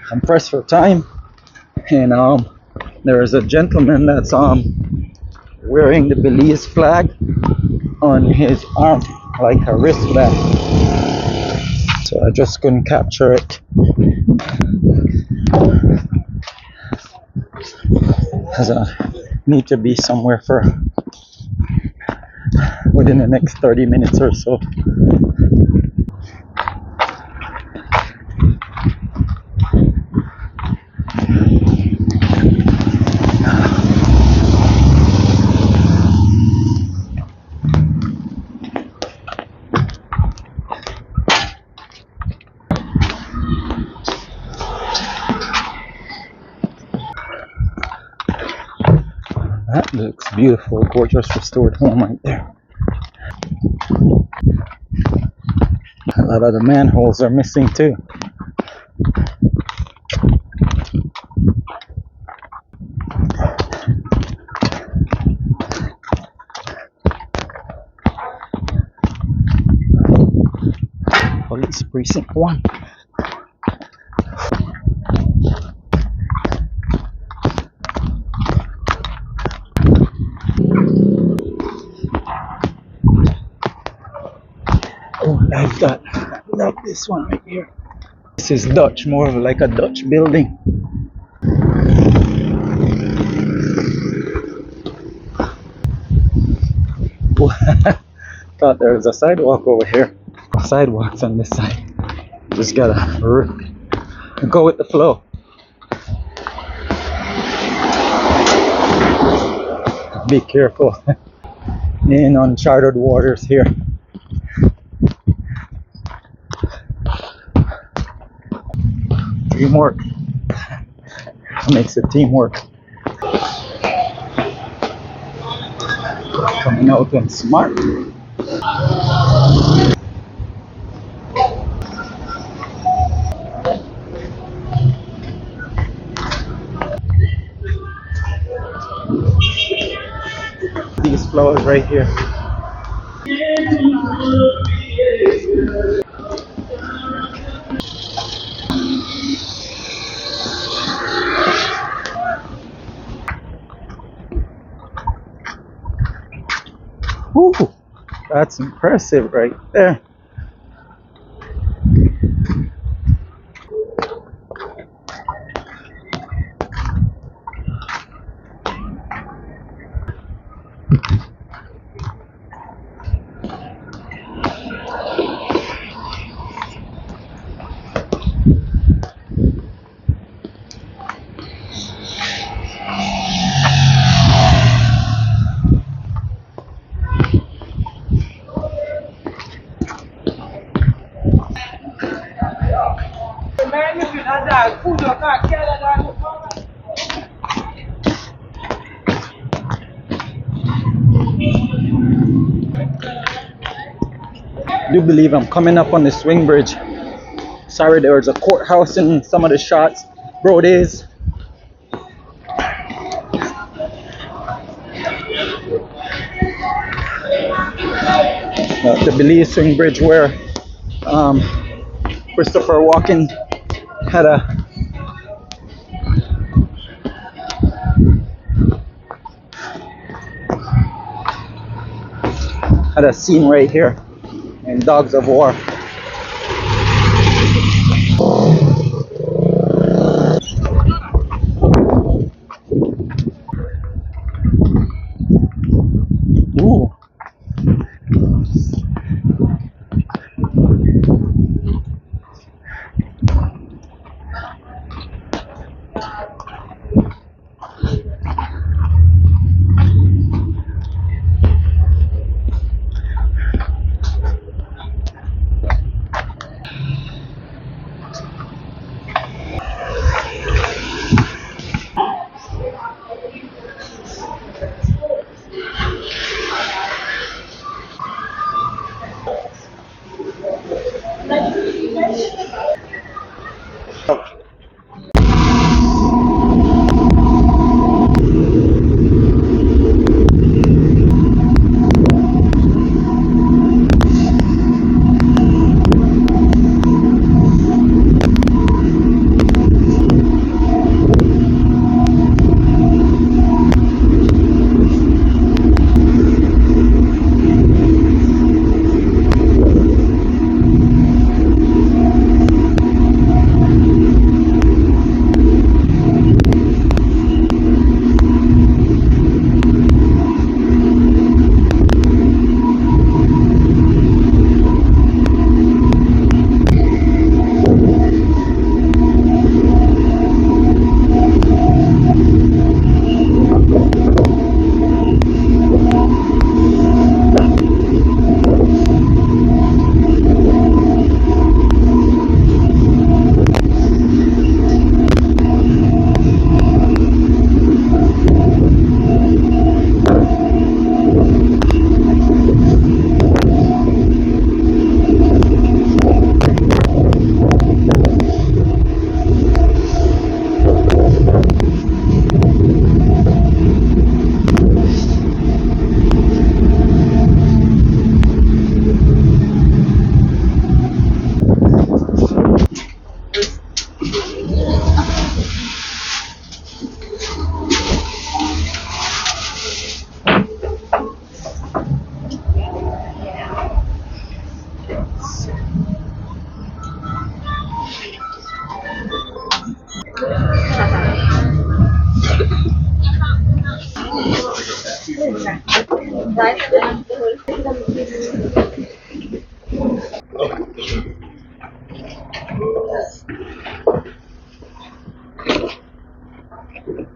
I'm pressed for time, and there is a gentleman that's wearing the Belize flag on his arm, like a wristband. So I just couldn't capture it, because I need to be somewhere for within the next 30 minutes or so. That looks beautiful, gorgeous restored home right there. A lot of the manholes are missing too. Police precinct 1. Oh, I like that. I love this one right here. This is Dutch, more of like a Dutch building. Thought there was a sidewalk over here. Sidewalks on this side. Just gotta go with the flow. Be careful in uncharted waters here. Teamwork makes it teamwork. Coming out and smart. These flowers right here. Woo, that's impressive right there. I do believe I'm coming up on the swing bridge. Sorry, there was a courthouse in some of the shots. Bro, it is. The Belize swing bridge where Christopher Walken had a scene right here in Dogs of War. Ooh.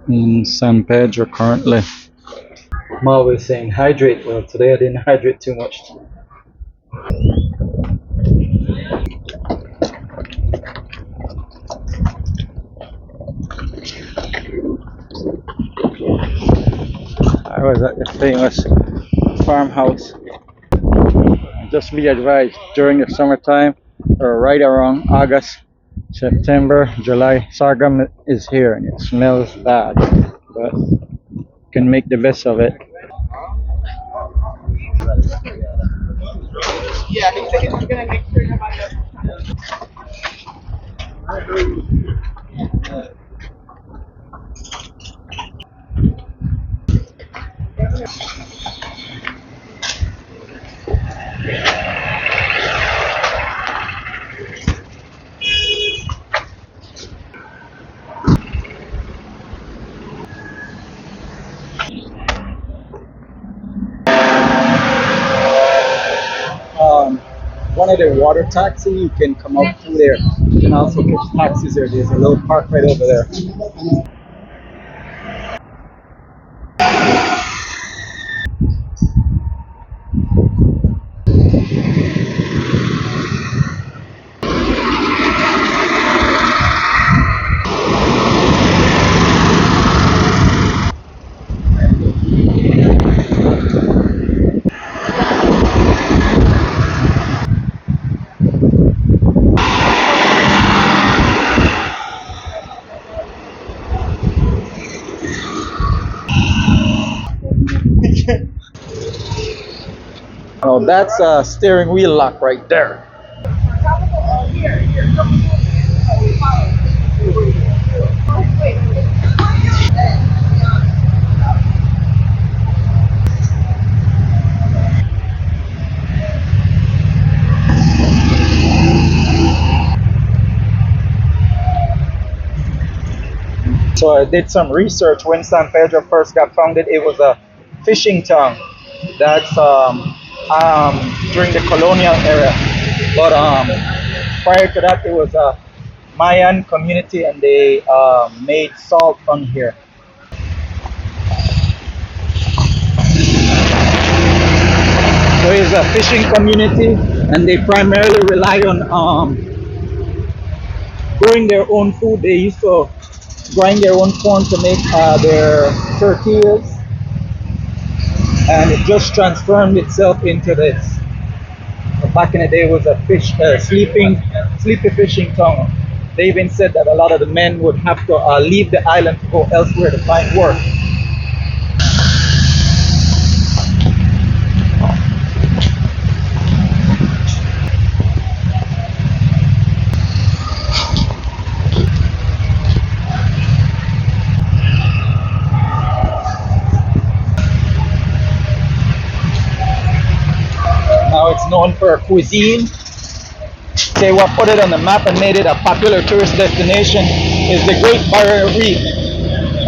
In San Pedro currently. I'm always saying hydrate. Well, today I didn't hydrate too much. I was at the famous farmhouse. Just be advised during the summertime or right around August, September, July, sorghum is here and it smells bad, but can make the best of it. Yeah, he's gonna make sure nobody else. One of the water taxi, you can come out through there. You can also catch taxis there. There's a little park right over there. Oh, that's a steering wheel lock right there. So I did some research. When San Pedro first got founded, it was a fishing town. That's during the colonial era. But prior to that, it was a Mayan community, and they made salt on here. So it's a fishing community, and they primarily rely on growing their own food. They used to grind their own corn to make their tortillas, and it just transformed itself into this. But back in the day, it was a sleepy fishing town. They even said that a lot of the men would have to leave the island to go elsewhere to find work. Now it's known for cuisine. They what put it on the map and made it a popular tourist destination is the Great Barrier Reef.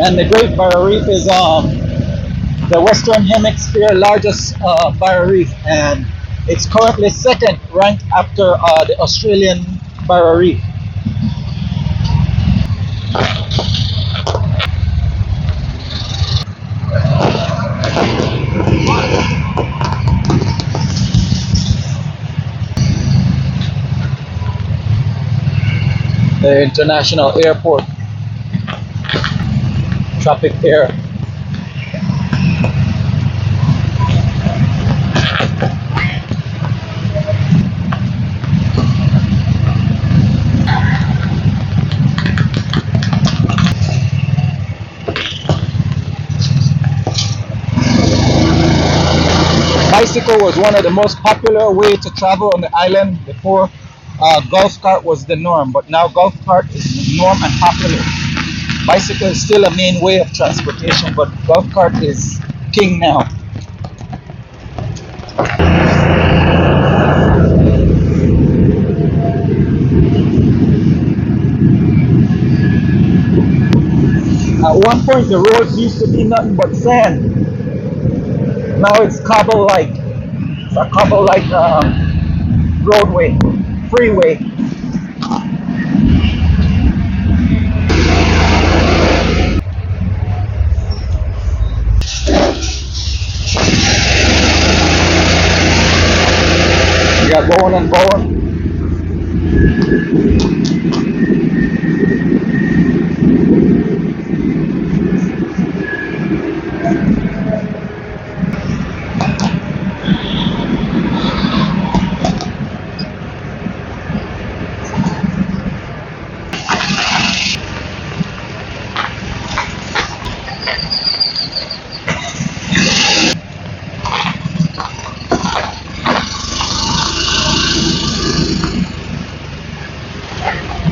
And the Great Barrier Reef is the Western Hemisphere largest barrier reef, and it's currently second ranked after the Australian Barrier Reef. The international airport, traffic air. Bicycle was one of the most popular way to travel on the island before golf cart was the norm, but now golf cart is the norm and popular. Bicycle is still a main way of transportation, but golf cart is king now. At one point, the roads used to be nothing but sand. now it's cobble like it's a cobble like roadway, freeway. Yeah, going and going.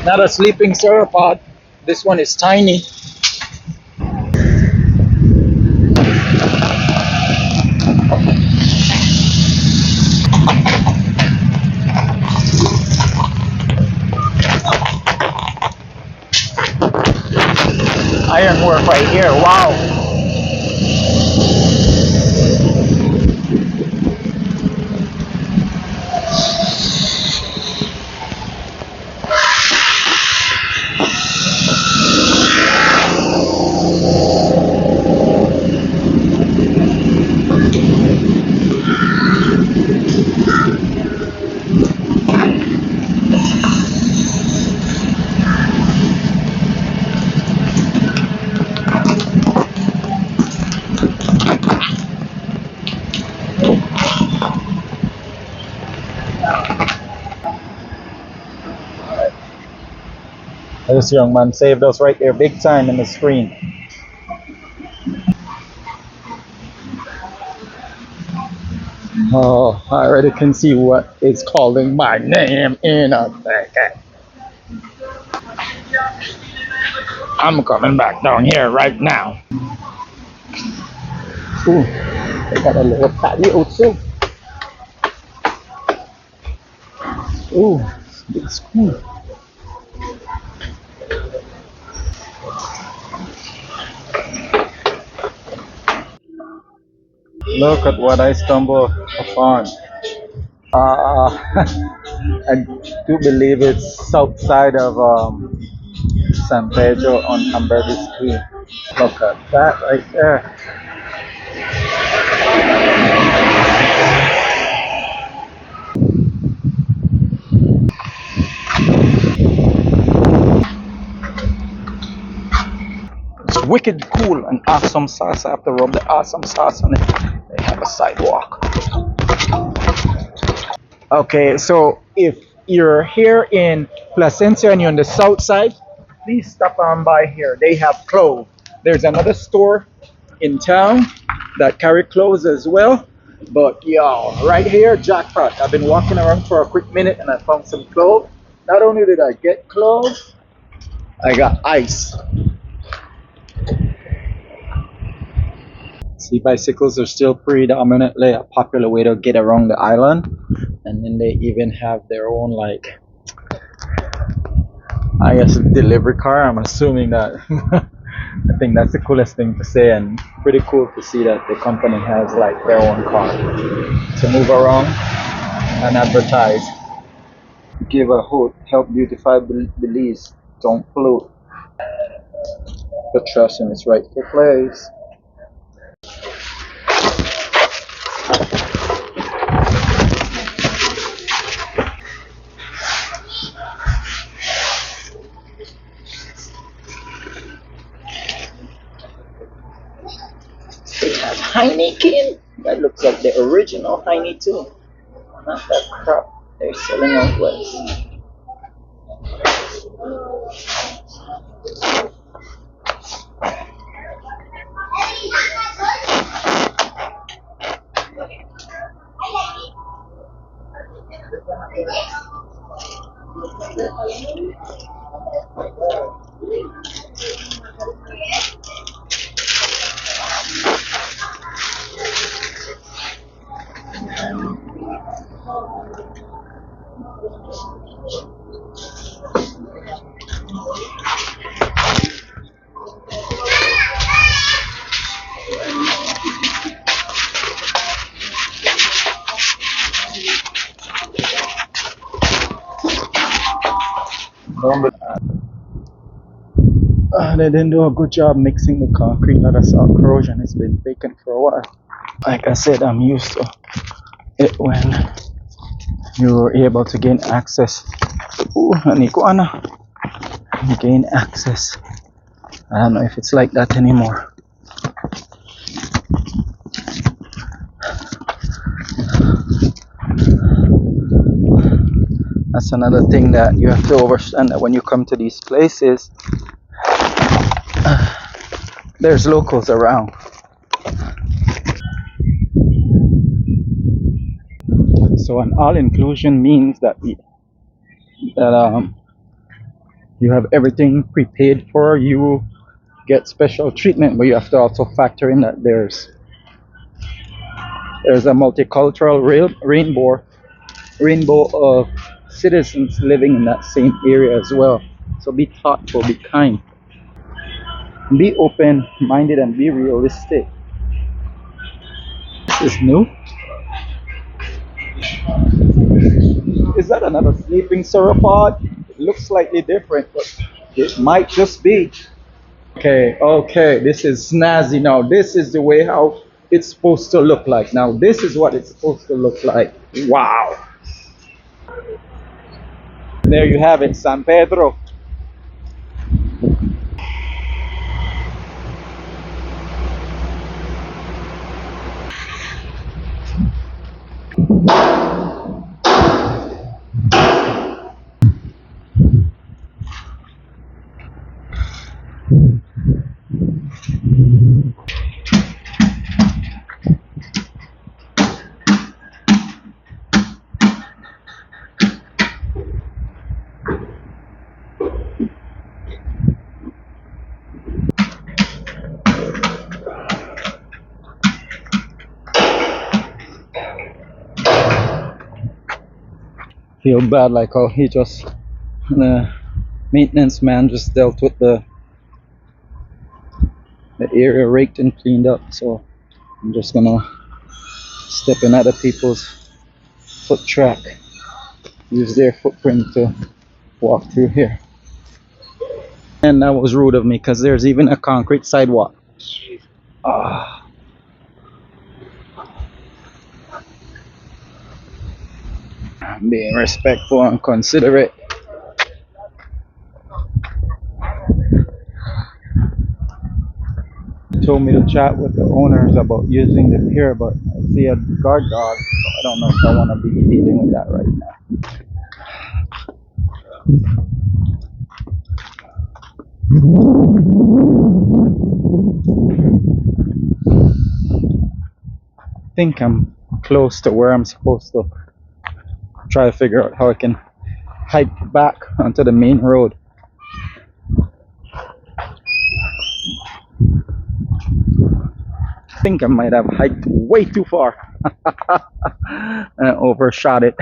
Not a sleeping sauropod. This one is tiny. Ironwork right here. Wow. This young man saved us right there, big time in the screen. Oh, I already can see what is calling my name in a second. I'm coming back down here right now. Ooh, they got a little patio too. Ooh, big school. Look at what I stumbled upon. I do believe it's south side of San Pedro on Belize. Look at that right there. It's wicked cool and awesome sauce. I have to rub the awesome sauce on it. They have a sidewalk. Okay, so if you're here in Placencia and you're on the south side, please stop on by here. They have clothes. There's another store in town that carry clothes as well. But yo, right here, jackpot. I've been walking around for a quick minute and I found some clothes. Not only did I get clothes, I got ice. See, bicycles are still predominantly a popular way to get around the island. And then they even have their own, like, I guess, delivery car. I'm assuming that. I think that's the coolest thing to say, and pretty cool to see that the company has like their own car to move around and advertise. Give a hoot, help beautify Belize, don't pollute. Put trust in its rightful place. They have Heineken. That looks like the original Heineken too. Not that crap they're selling out west. They didn't do a good job mixing the concrete. Let us saw corrosion. It's been vacant for a while. Like I said, I'm used to it when you were able to gain access. Ooh, ko ana. Gain access. I don't know if it's like that anymore. That's another thing that you have to understand, that when you come to these places, there's locals around. So an all inclusion means that you have everything prepaid for you, get special treatment, but you have to also factor in that there's a multicultural rainbow of citizens living in that same area as well. So be thoughtful, be kind, be open minded, and be realistic. This is new. Is that another sleeping sauropod? It looks slightly different, but it might just be. Okay, this is snazzy now. This is the way how it's supposed to look like. Now, this is what it's supposed to look like. Wow. There you have it, San Pedro. Feel bad, like how the maintenance man just dealt with the area raked and cleaned up. So I'm just gonna step in other people's foot track, use their footprint to walk through here. And that was rude of me, because there's even a concrete sidewalk. Ah. Being respectful and considerate. Told me to chat with the owners about using the pier, but I see a guard dog, so I don't know if I want to be dealing with that right now. I think I'm close to where I'm supposed to try to figure out how I can hike back onto the main road. I think I might have hiked way too far and overshot it.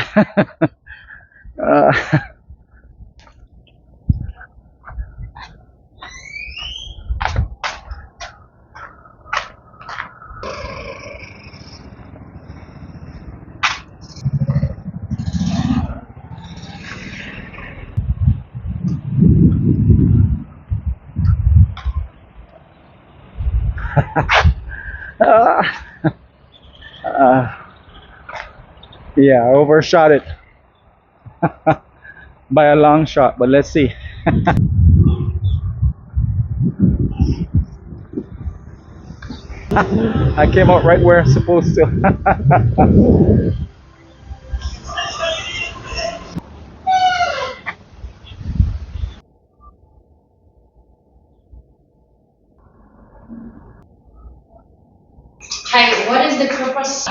Yeah, I overshot it by a long shot, but let's see. I came out right where I'm supposed to. Hi, what is the purpose?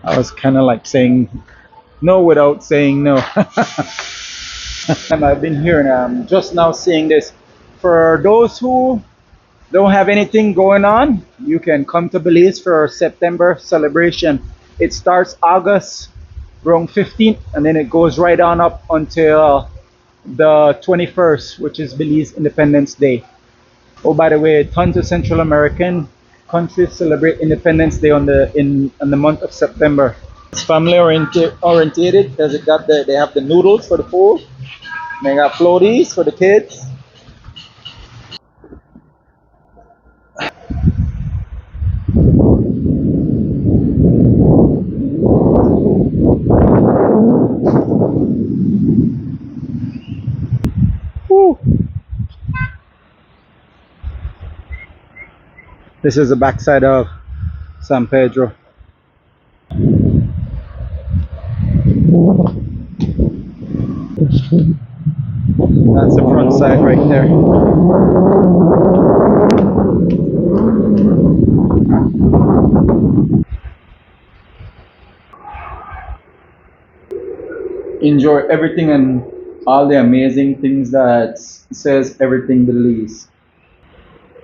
I was kind of like saying no without saying no. And I've been here and I'm just now seeing this. For those who don't have anything going on, you can come to Belize for our September celebration. It starts August around 15th, and then it goes right on up until the 21st, which is Belize Independence Day. Oh, by the way, tons of Central American countries celebrate Independence Day on the month of September. It's family orientated because they have the noodles for the pool. They got floaties for the kids. Woo. This is the backside of San Pedro. That's the front side right there. Enjoy everything and all the amazing things that says everything Belize.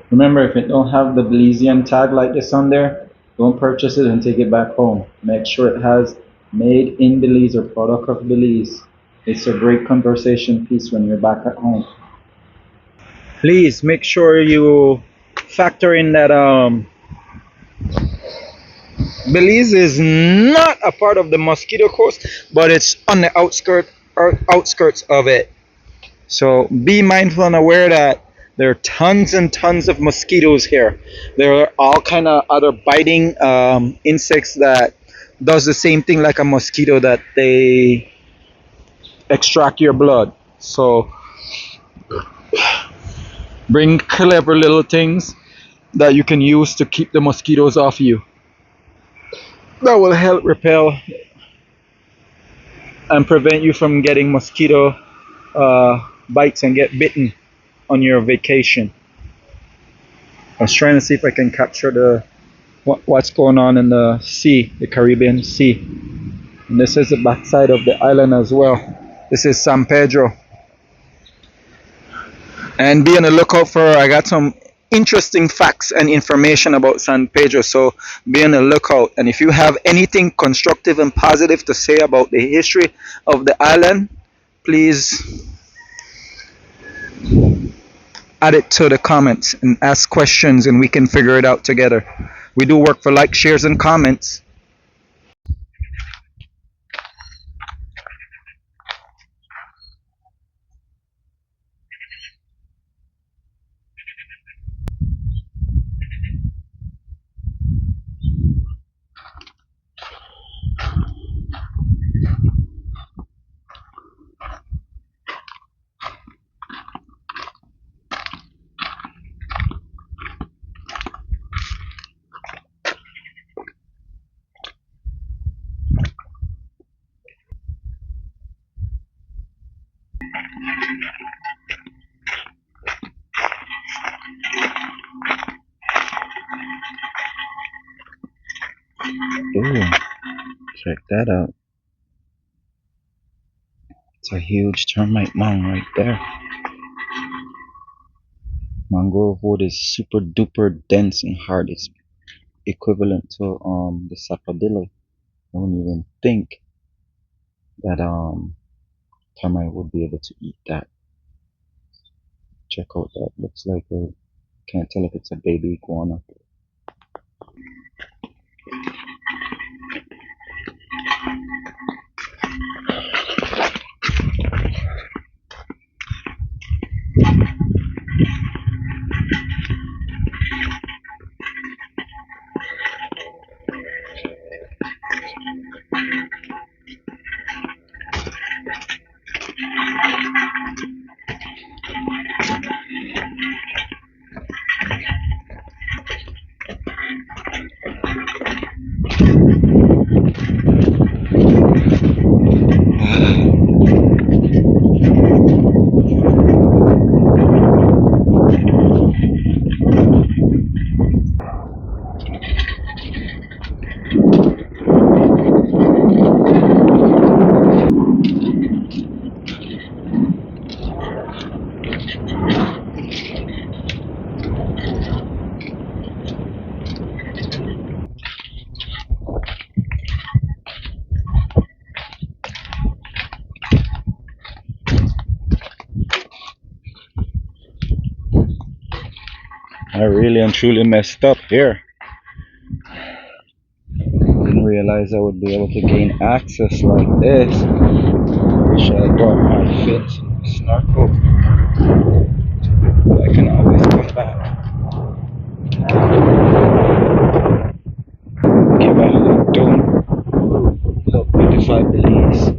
Remember, if it don't have the Belizean tag like this on there, don't purchase it and take it back home. Make sure it has made in Belize or product of Belize. It's a great conversation piece when you're back at home. Please make sure you factor in that Belize is not a part of the Mosquito Coast, but it's on the outskirts of it. So be mindful and aware that there are tons and tons of mosquitoes here. There are all kind of other biting insects that does the same thing like a mosquito, that they extract your blood. So bring clever little things that you can use to keep the mosquitoes off you. That will help repel and prevent you from getting mosquito bites and get bitten on your vacation. I was trying to see if I can capture what's going on in the sea, the Caribbean Sea. And this is the backside of the island as well. This is San Pedro. And be on the lookout for, I got some interesting facts and information about San Pedro, so be on the lookout. And if you have anything constructive and positive to say about the history of the island, please add it to the comments and ask questions and we can figure it out together. We do work for likes, shares, and comments. Ooh, check that out. It's a huge termite mound right there. Mangrove wood is super duper dense and hard. It's equivalent to the sapodilla. I wouldn't even think that termite would be able to eat that. Check out that. Looks like a, can't tell if it's a baby iguana. I really and truly messed up here. Didn't realize realize I would be able to gain access like this. Wish I brought my fins and snorkel. But I can always come back. Give a hug, don't help beautify Belize.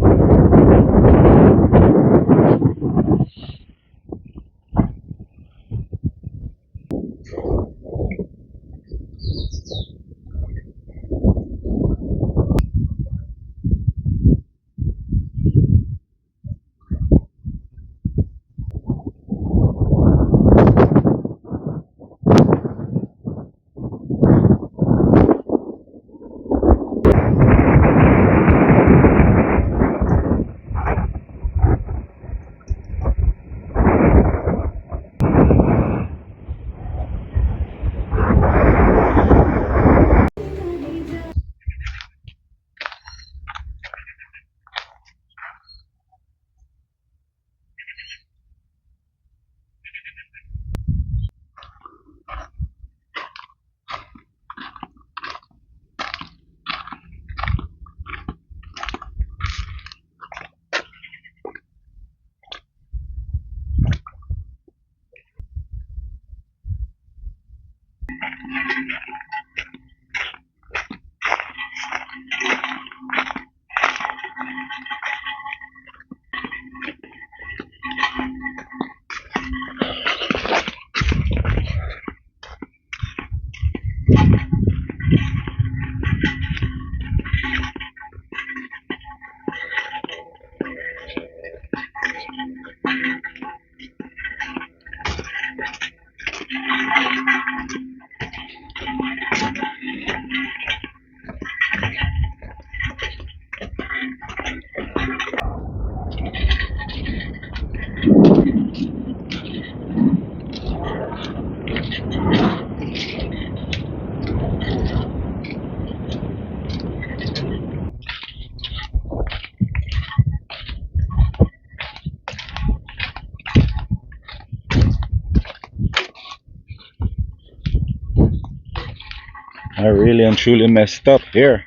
I really and truly messed up here.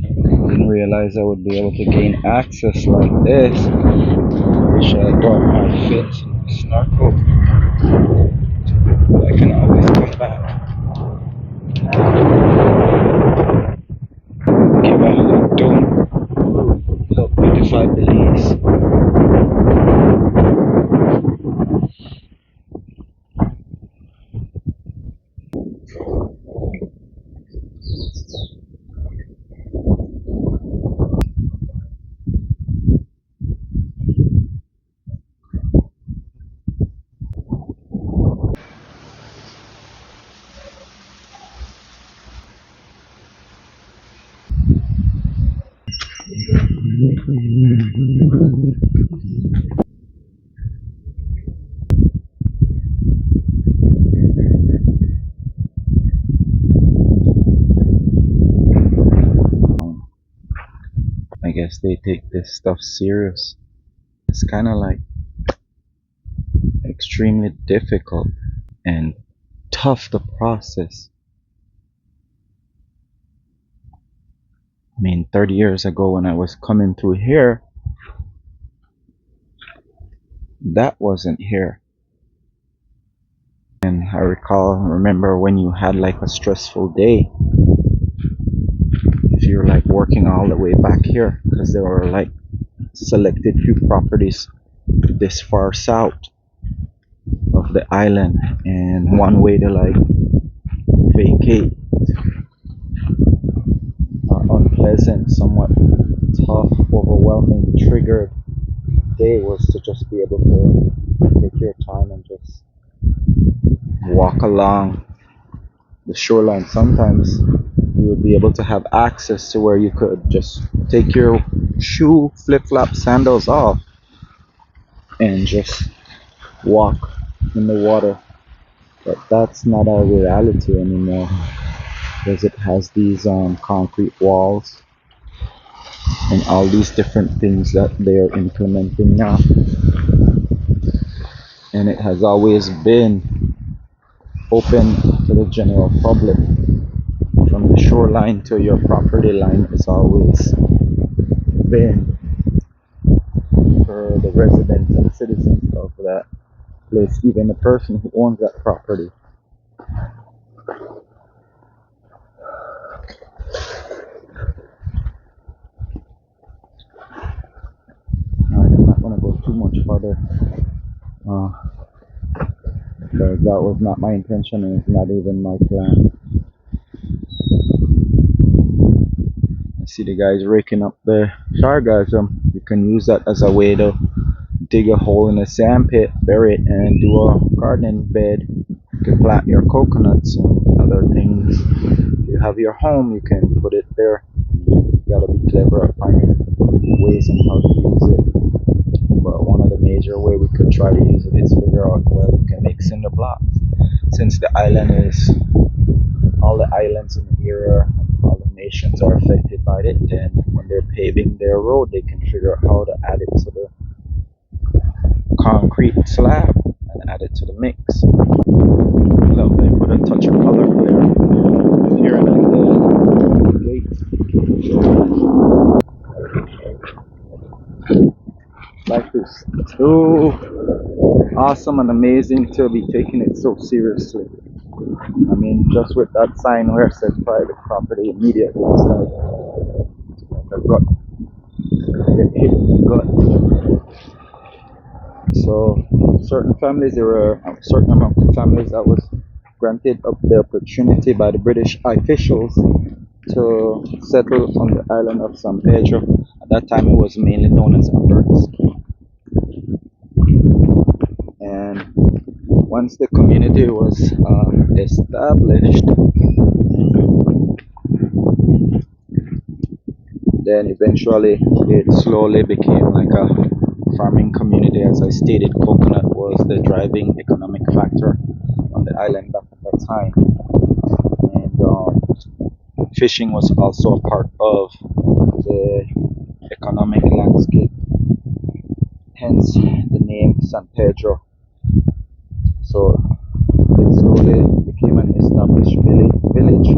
Didn't realize I would be able to gain access like this. Wish I brought my fins and snorkel. But I can always come back. Give a hug, don't help beautify Belize. I guess they take this stuff serious. It's kind of like extremely difficult and tough to process. I mean, 30 years ago when I was coming through here, that wasn't here. And I remember when you had like a stressful day, if you're like working all the way back here, because there were like selected few properties this far south of the island, and one way to like vacate unpleasant, somewhat tough, overwhelming, triggered day was to just be able to take your time and just walk along the shoreline. Sometimes you would be able to have access to where you could just take your shoe, flip-flop, sandals off and just walk in the water. But that's not our reality anymore, because it has these concrete walls and all these different things that they are implementing now. And it has always been open to the general public from the shoreline to your property line is always been for the residents and citizens of that place, even the person who owns that property. Alright, I'm not gonna go too much further, uh, because that was not my intention and it's not even my plan. I see the guys raking up the sargassum. You can use that as a way to dig a hole in a sand pit, bury it, and do a gardening bed. You can plant your coconuts and other things. If you have your home, you can put it there. You gotta be clever at finding ways and how to use it. But one of the major way we could try to use it is figure out where we can make cinder blocks. Since the island is all the islands in the area, all the nations are affected by it, then when they're paving their road, they can figure out how to add it to the concrete slab and add it to the mix. Lovely, put a touch of color there. Here at the gate. Life is too awesome and amazing to be taking it so seriously. I mean, just with that sign where it says private property, immediately it's like a gut. Get hit in the gut. So, certain families, there were a certain amount of families that was granted up the opportunity by the British officials to settle on the island of San Pedro. At that time, it was mainly known as Alberts. And once the community was established, then eventually it slowly became like a farming community. As I stated, coconut was the driving economic factor on the island back at that time. And fishing was also a part of the economic landscape, hence the name San Pedro. So it slowly became an established village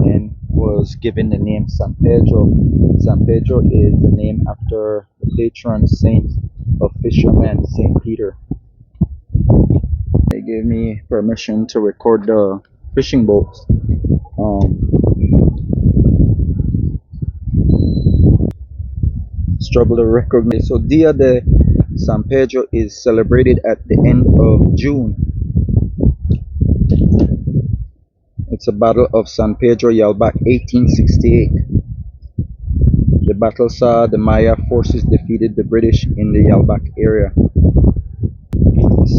and was given the name San Pedro. San Pedro is the name after the patron saint of fishermen, Saint Peter. They gave me permission to record the fishing boats. Struggle to recognize. So Dia de San Pedro is celebrated at the end of June. It's a Battle of San Pedro Yalbac 1868. The battle saw the Maya forces defeated the British in the Yalbac area.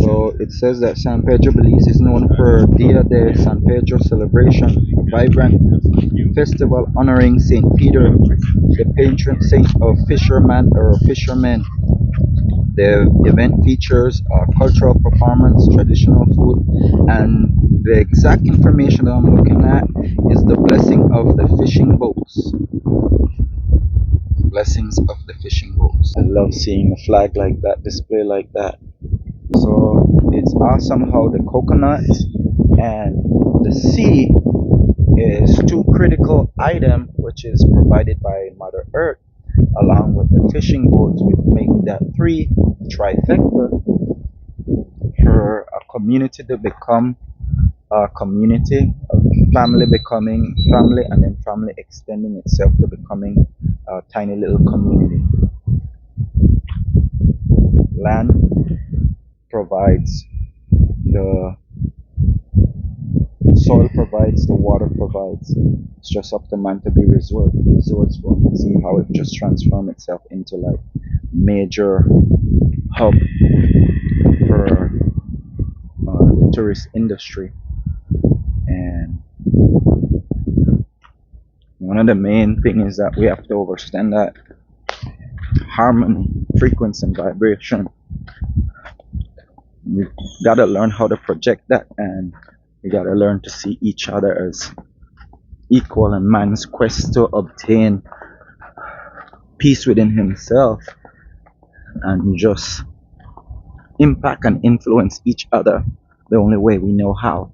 So it says that San Pedro, Belize is known for Dia de San Pedro celebration, a vibrant festival honoring Saint Peter, the patron saint of fishermen. The event features cultural performance, traditional food, and the exact information that I'm looking at is the blessing of the fishing boats. Blessings of the fishing boats. I love seeing a flag like that, display like that. So it's awesome how the coconut and the sea is two critical items which is provided by Mother Earth along with the fishing boats, which make that three trifecta for a community to become a community, a family becoming family, and then family extending itself to becoming a tiny little community. Land provides the soil, provides the water, provides. It's just up to man to be resourceful and see how it just transform itself into like major hub for the tourist industry. And one of the main things is that we have to understand that harmony, frequency, and vibration. We gotta learn how to project that, and we gotta learn to see each other as equal in man's quest to obtain peace within himself and just impact and influence each other the only way we know how.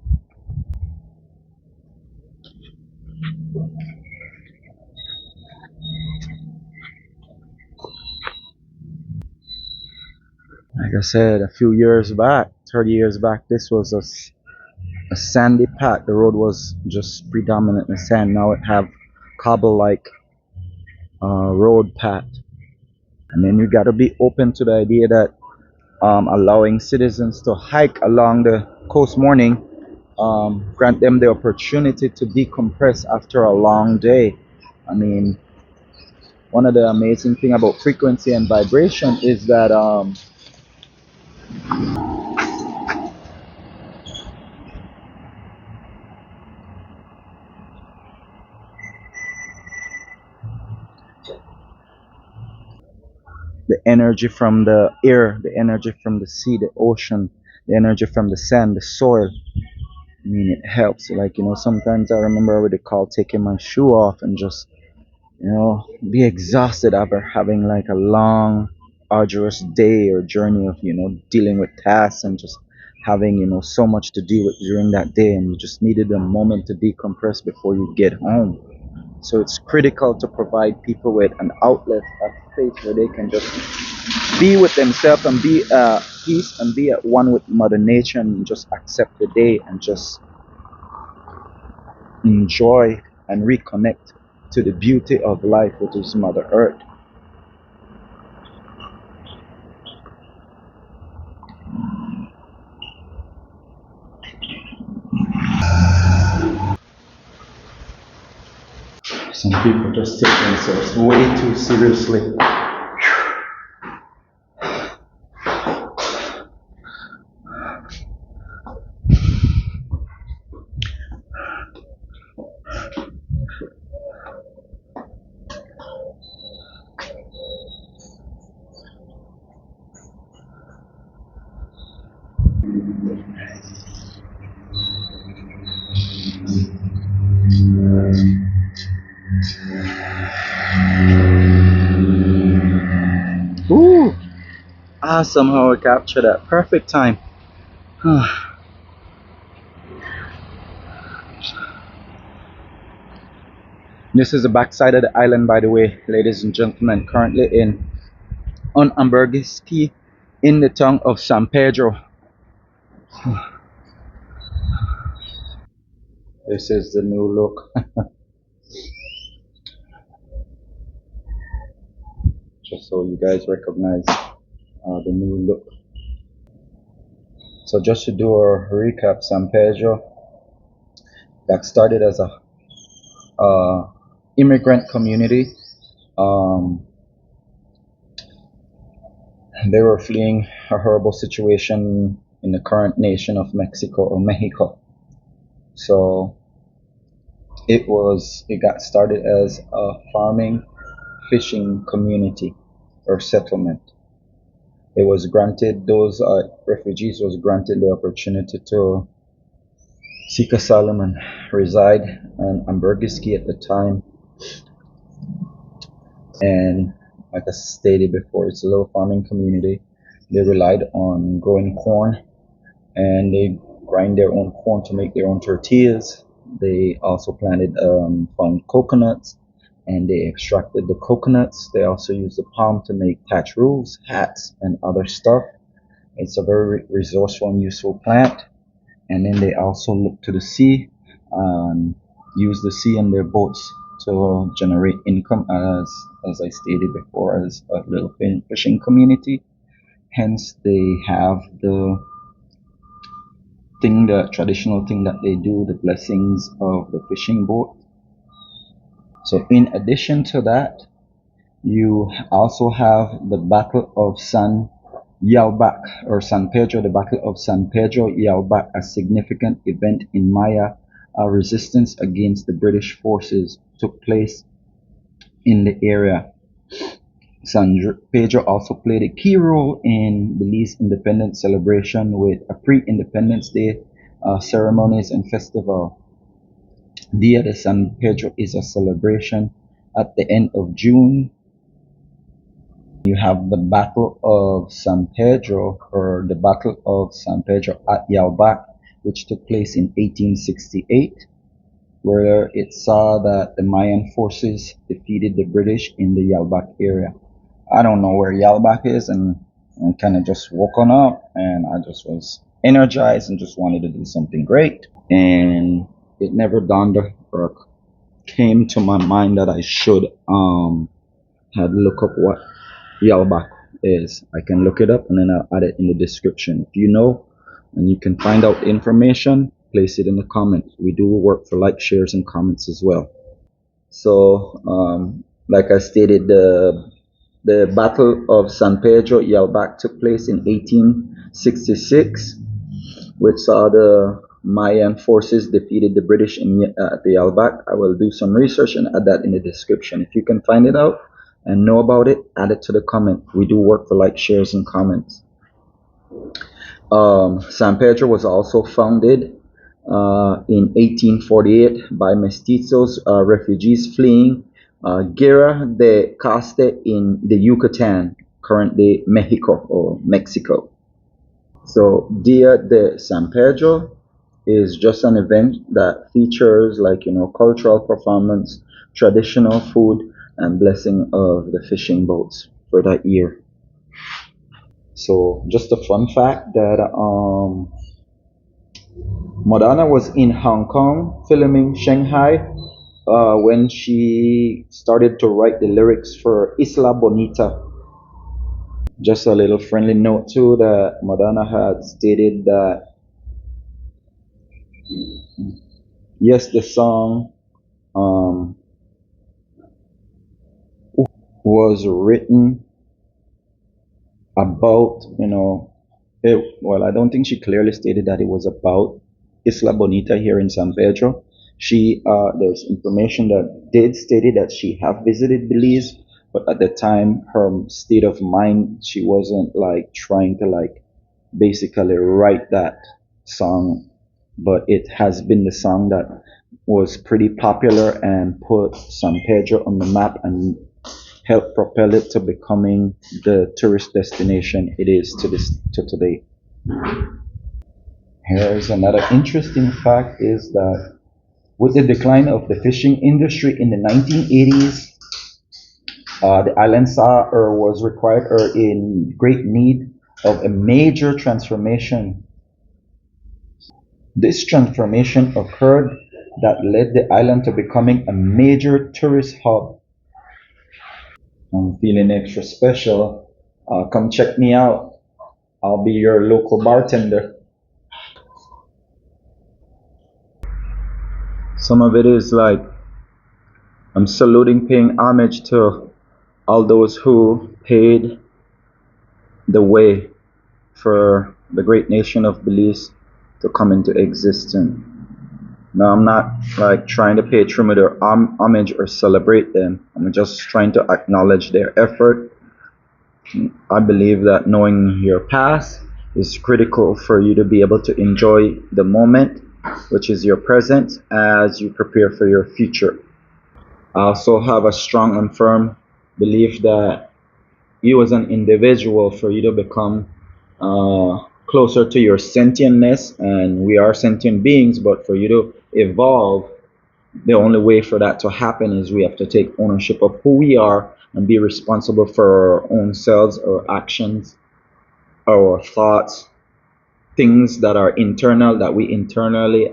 Like I said, a few years back, 30 years back, this was a sandy path. The road was just predominantly sand. Now it have cobble like road path. And then you got to be open to the idea that allowing citizens to hike along the coast morning, grant them the opportunity to decompress after a long day. I mean, one of the amazing thing about frequency and vibration is that the energy from the air, the energy from the sea, the ocean, the energy from the sand, the soil. I mean, it helps. Like, sometimes I remember I would call taking my shoe off and just, be exhausted after having like a long, arduous day or journey of, dealing with tasks and just having, so much to deal with during that day. And you just needed a moment to decompress before you get home. So it's critical to provide people with an outlet, a space where they can just be with themselves and be at peace and be at one with Mother Nature and just accept the day and just enjoy and reconnect to the beauty of life, which is Mother Earth. Some people just take themselves way too seriously. Ooh! Somehow I captured that perfect time. This is the backside of the island, by the way, ladies and gentlemen. Currently on Ambergris Key in the town of San Pedro. This is the new look. Just so you guys recognize the new look. So just to do a recap, San Pedro that started as a immigrant community. They were fleeing a horrible situation in the current nation of Mexico or Mexico. So it got started as a farming, fishing community or settlement. It was granted, those refugees was granted the opportunity to seek asylum and reside in Ambergris at the time. And like I stated before, it's a little farming community. They relied on growing corn, and they grind their own corn to make their own tortillas. They also planted found coconuts, and they extracted the coconuts. They also used the palm to make thatch roofs, hats, and other stuff. It's a very resourceful and useful plant. And then they also look to the sea and use the sea and their boats to generate income, as I stated before, as a little fishing community. Hence, they have the traditional thing that they do, the blessings of the fishing boat. So in addition to that, you also have the Battle of San Yalbac or San Pedro, the Battle of San Pedro Yalbac, a significant event in Maya resistance against the British forces took place in the area. San Pedro also played a key role in Belize independence celebration with a pre-Independence Day ceremonies and festival. Dia de San Pedro is a celebration at the end of June. You have the Battle of San Pedro, or the Battle of San Pedro at Yalbac, which took place in 1868, where it saw that the Mayan forces defeated the British in the Yalbac area. I don't know where Yalbac is, and I kind of just woke on up and I just was energized and just wanted to do something great. And it never dawned or came to my mind that I should had look up what Yalbak is. I can look it up and then I'll add it in the description. If you know and you can find out information, place it in the comments. We do work for like, shares, and comments as well. So, like I stated, the Battle of San Pedro Yalbak took place in 1866, which saw the Mayan forces defeated the British at the Yalbak. I will do some research and add that in the description. If you can find it out and know about it, add it to the comment. We do work for like, shares, and comments. San Pedro was also founded in 1848 by mestizos, refugees fleeing Guerra de Caste in the Yucatan, current day Mexico or Mexico. So Dia de San Pedro is just an event that features cultural performance, traditional food, and blessing of the fishing boats for that year. So just a fun fact that Madonna was in Hong Kong filming Shanghai when she started to write the lyrics for Isla Bonita. Just a little friendly note too that Madonna had stated that yes, the song was written about, well, I don't think she clearly stated that it was about Isla Bonita here in San Pedro. There's information that did stated that she have visited Belize, but at the time, her state of mind, she wasn't trying to basically write that song, but it has been the song that was pretty popular and put San Pedro on the map and helped propel it to becoming the tourist destination it is to today. Here's another interesting fact is that with the decline of the fishing industry in the 1980s, the island saw or was required or in great need of a major transformation. This transformation occurred that led the island to becoming a major tourist hub. I'm feeling extra special. Come check me out. I'll be your local bartender. Some of it is I'm saluting, paying homage to all those who paid the way for the great nation of Belize to come into existence. Now, I'm not trying to pay tribute or homage or celebrate them. I'm just trying to acknowledge their effort. I believe that knowing your past is critical for you to be able to enjoy the moment, which is your present, as you prepare for your future. I also have a strong and firm belief that you as an individual, for you to become closer to your sentientness, and we are sentient beings, but for you to evolve, the only way for that to happen is we have to take ownership of who we are and be responsible for our own selves, our actions, our thoughts, things that are internal that we internally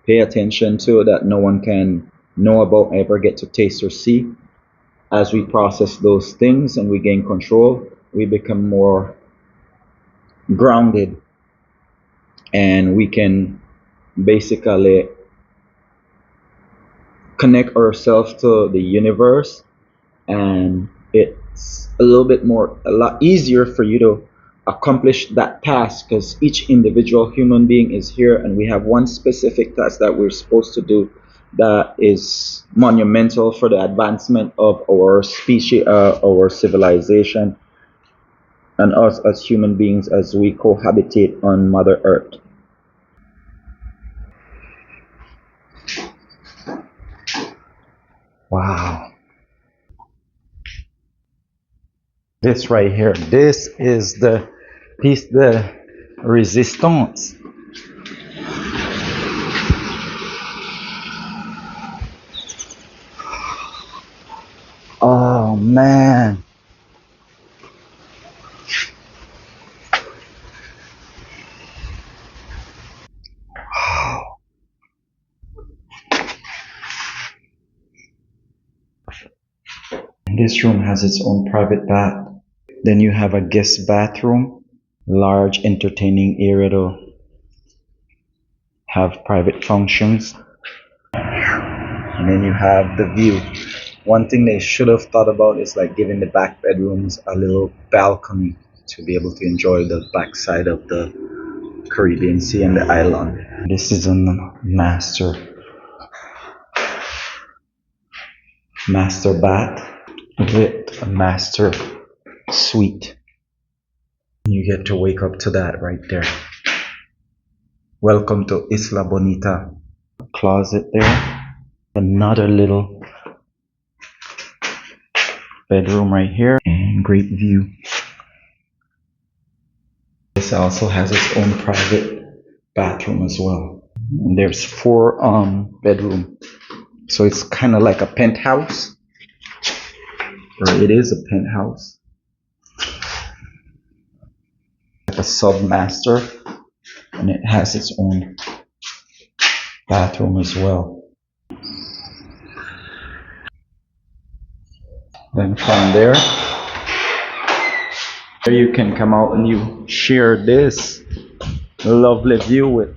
pay attention to that no one can know about, ever get to taste or see. As we process those things and we gain control, we become more grounded and we can basically connect ourselves to the universe, and it's a lot easier for you to accomplish that task because each individual human being is here and we have one specific task that we're supposed to do that is monumental for the advancement of our species, our civilization, and us as human beings as we cohabitate on Mother Earth. Wow. This right here, this is the piece de resistance. Oh man. This room has its own private bath. Then you have a guest bathroom, large entertaining area to have private functions. And then you have the view. One thing they should have thought about is like giving the back bedrooms a little balcony to be able to enjoy the backside of the Caribbean Sea and the island. This is a master bath with a master suite. You get to wake up to that right there. Welcome to Isla Bonita. Closet there. Another little bedroom right here. And great view. This also has its own private bathroom as well. And there's 4 bedroom. So it's kind of like a penthouse. Or it is a penthouse. Like a sub-master. And it has its own bathroom as well. Then from there you can come out and you share this lovely view with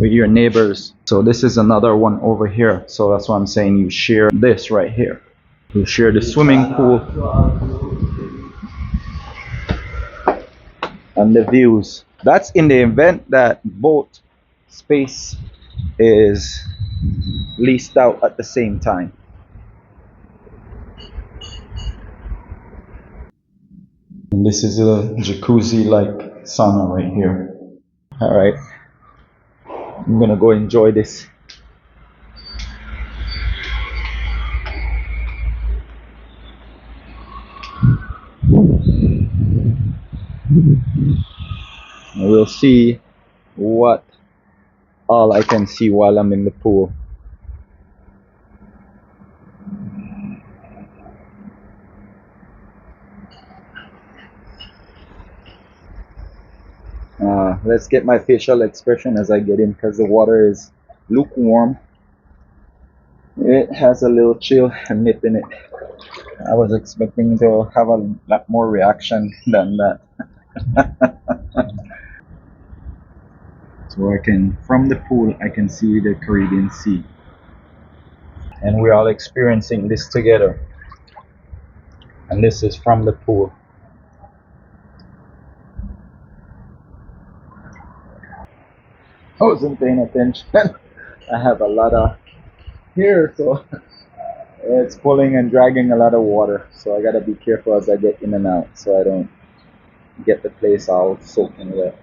your neighbors. So this is another one over here. So that's why I'm saying you share this right here. You share the swimming pool and the views. That's in the event that both space is leased out at the same time. And this is a jacuzzi like sauna right here. All right, I'm gonna go enjoy this. We'll see what all I can see while I'm in the pool. Let's get my facial expression as I get in, because the water is lukewarm. It has a little chill and nip in it. I was expecting to have a lot more reaction than that. So from the pool, I can see the Caribbean Sea. And we're all experiencing this together. And this is from the pool. I wasn't paying attention. I have a lot of hair, so it's pulling and dragging a lot of water. So I gotta be careful as I get in and out so I don't get the place all soaking wet.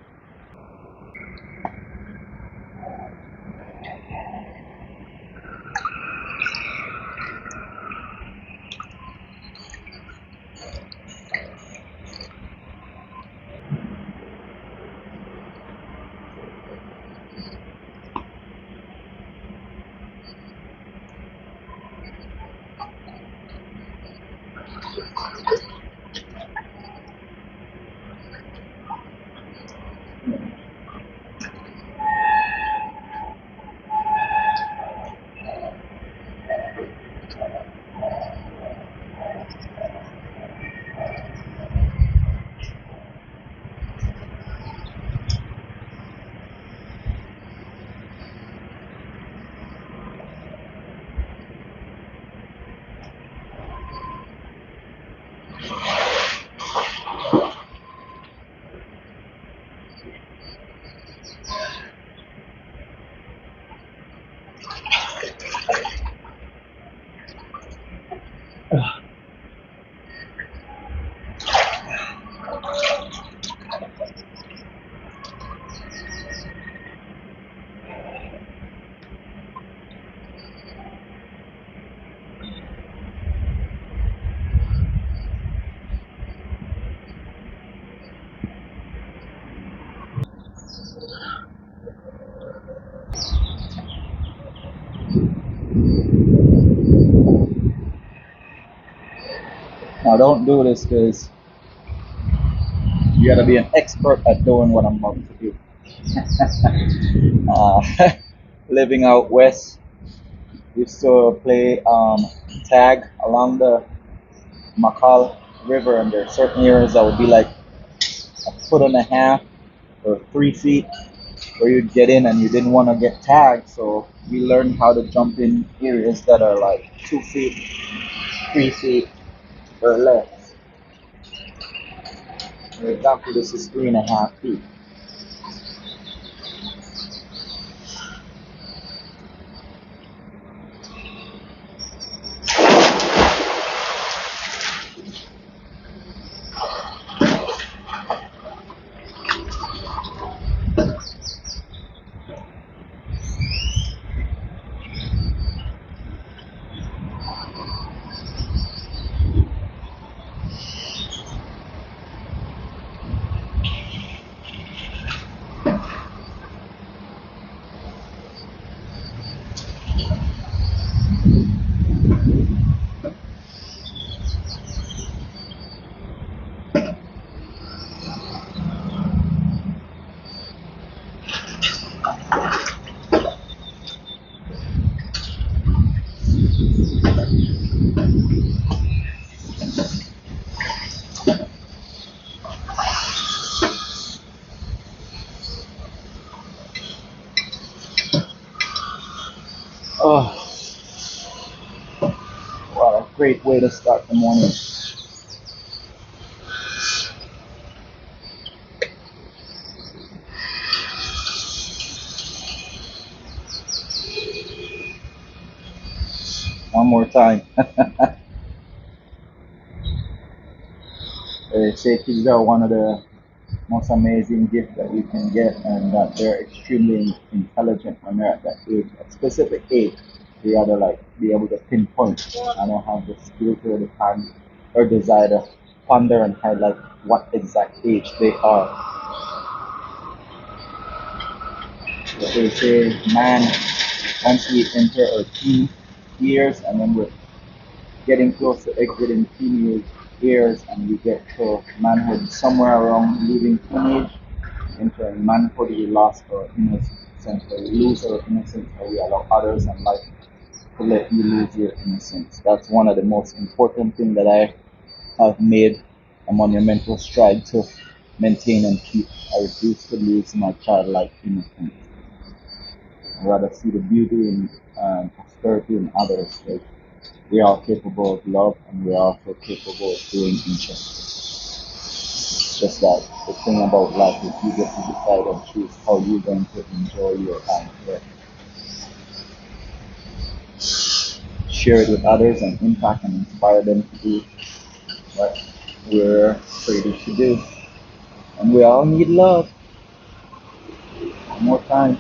Now don't do this, because you gotta be an expert at doing what I'm about to do. Living out west, We used to play tag along the Makal River, and there are certain areas that would be like a foot and a half or 3 feet where you'd get in and you didn't want to get tagged. So we learned how to jump in areas that are like 2 feet, 3 feet or less. For example, this is 3.5 feet. Oh, what a great way to start the morning. One more time. They say kids are one of the most amazing gift that you can get, and that they're extremely intelligent when they're at that age, a specific age. They rather like be able to pinpoint. I don't have the skill to the time or desire to ponder and highlight what exact age they are. But they say man, once we enter our teen years, and then we're getting close to exiting teenage years, and we get to manhood somewhere around leaving teenage into manhood, we lost our innocence, or we lose our innocence, or we allow others in life to let you lose your innocence. That's one of the most important things that I have made a monumental stride to maintain and keep. I refuse to lose my childlike innocence. I rather see the beauty and prosperity in others. Like we are capable of love, and we are also capable of doing injustice. Just that the thing about life is you get to decide and choose how you're going to enjoy your time here. Share it with others and impact and inspire them to do what we're created to do. And we all need love. One more time.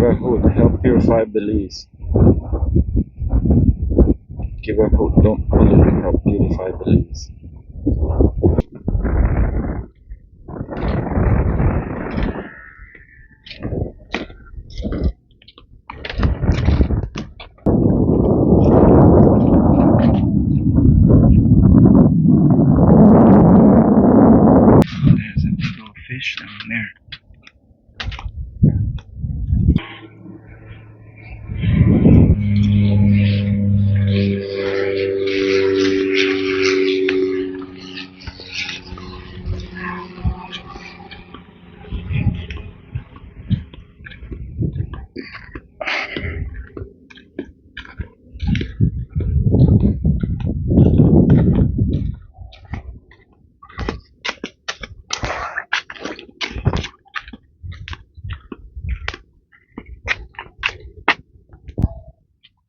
Give a hoot, help purify Belize. Give a hoot, don't pollute, help purify Belize. There's a big old fish down there.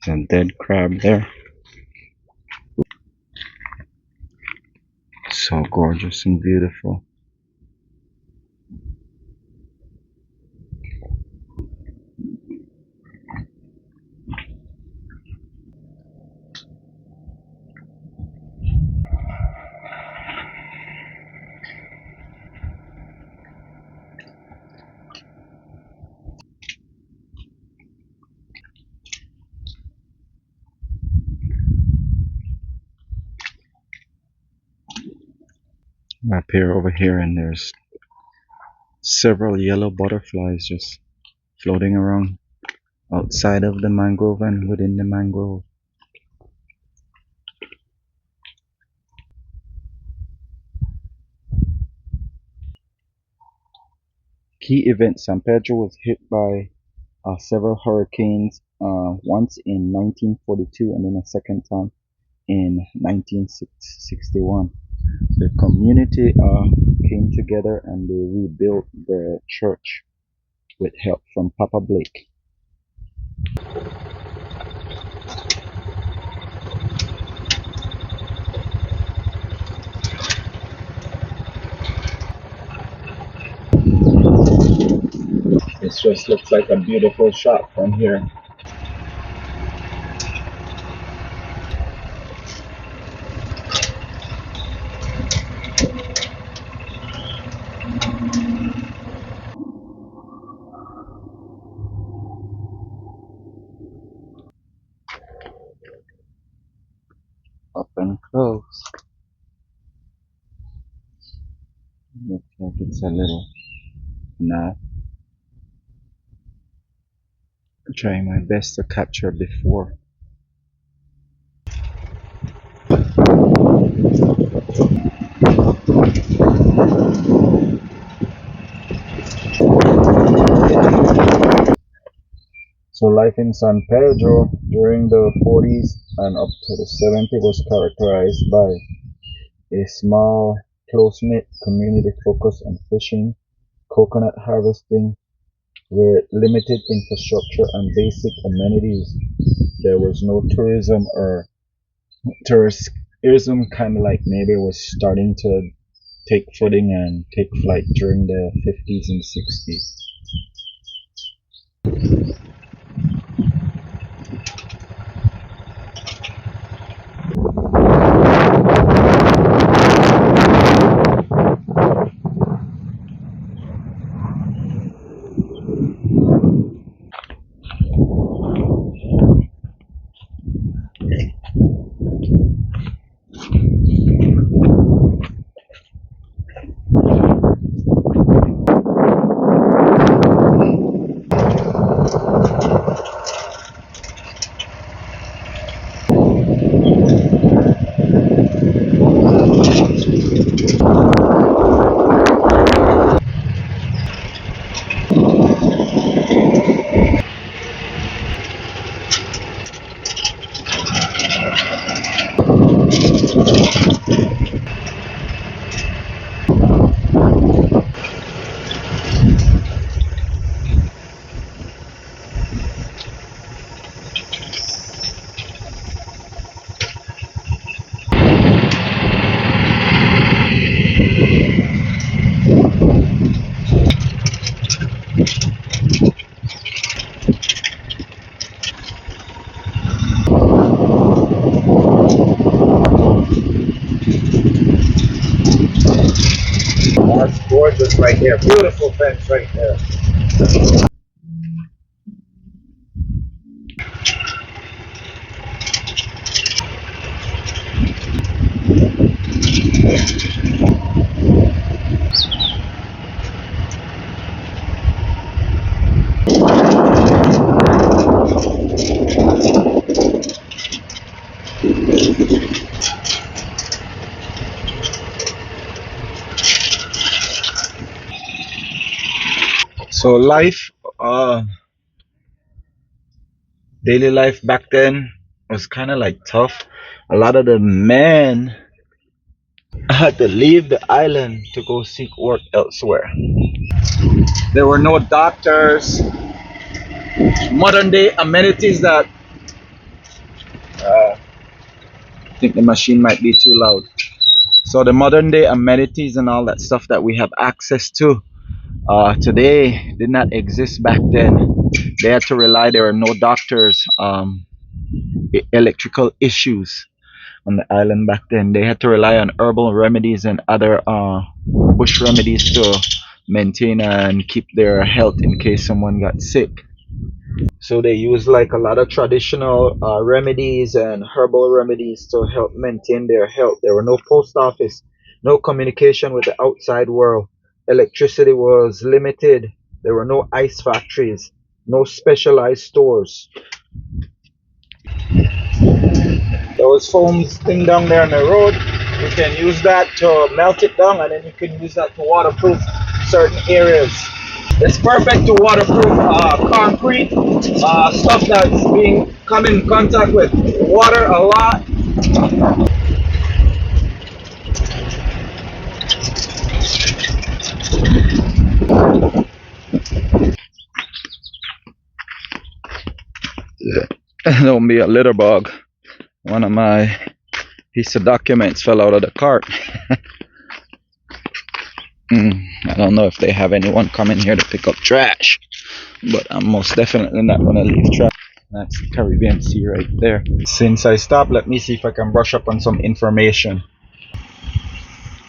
There's a dead crab there. So gorgeous and beautiful. Up here over here, and there's several yellow butterflies just floating around outside of the mangrove and within the mangrove. Key events: San Pedro was hit by several hurricanes, once in 1942 and then a second time in 1961. The community came together and they rebuilt the church with help from Papa Blake. This just looks like a beautiful shot from here. Up and close. Looks like it's a little knot. Trying my best to capture before. So life in San Pedro during the 40s and up to the 70s was characterized by a small, close-knit community focused on fishing, coconut harvesting, with limited infrastructure and basic amenities. There was no tourism, or tourism kind of like maybe was starting to take footing and take flight during the 50s and 60s. Yeah, beautiful fence right there. So life, daily life back then was kind of like tough. A lot of the men had to leave the island to go seek work elsewhere. There were no doctors. Modern day amenities that I think the machine might be too loud. So the modern day amenities and all that stuff that we have access to today did not exist back then. They had to rely. There were no doctors, electrical issues on the island back then. They had to rely on herbal remedies and other bush remedies to maintain and keep their health in case someone got sick. So they used like a lot of traditional remedies and herbal remedies to help maintain their health. There were no post office, no communication with the outside world. Electricity was limited. There were no ice factories, no specialized stores. There was foams thing down there on the road. You can use that to melt it down, and then you can use that to waterproof certain areas. It's perfect to waterproof concrete, stuff that's being come in contact with water a lot. Don't be a litter bug. One of my piece of documents fell out of the cart. I don't know if they have anyone coming here to pick up trash, but I'm most definitely not going to leave trash. That's the Caribbean Sea right there. Since I stopped, let me see if I can brush up on some information.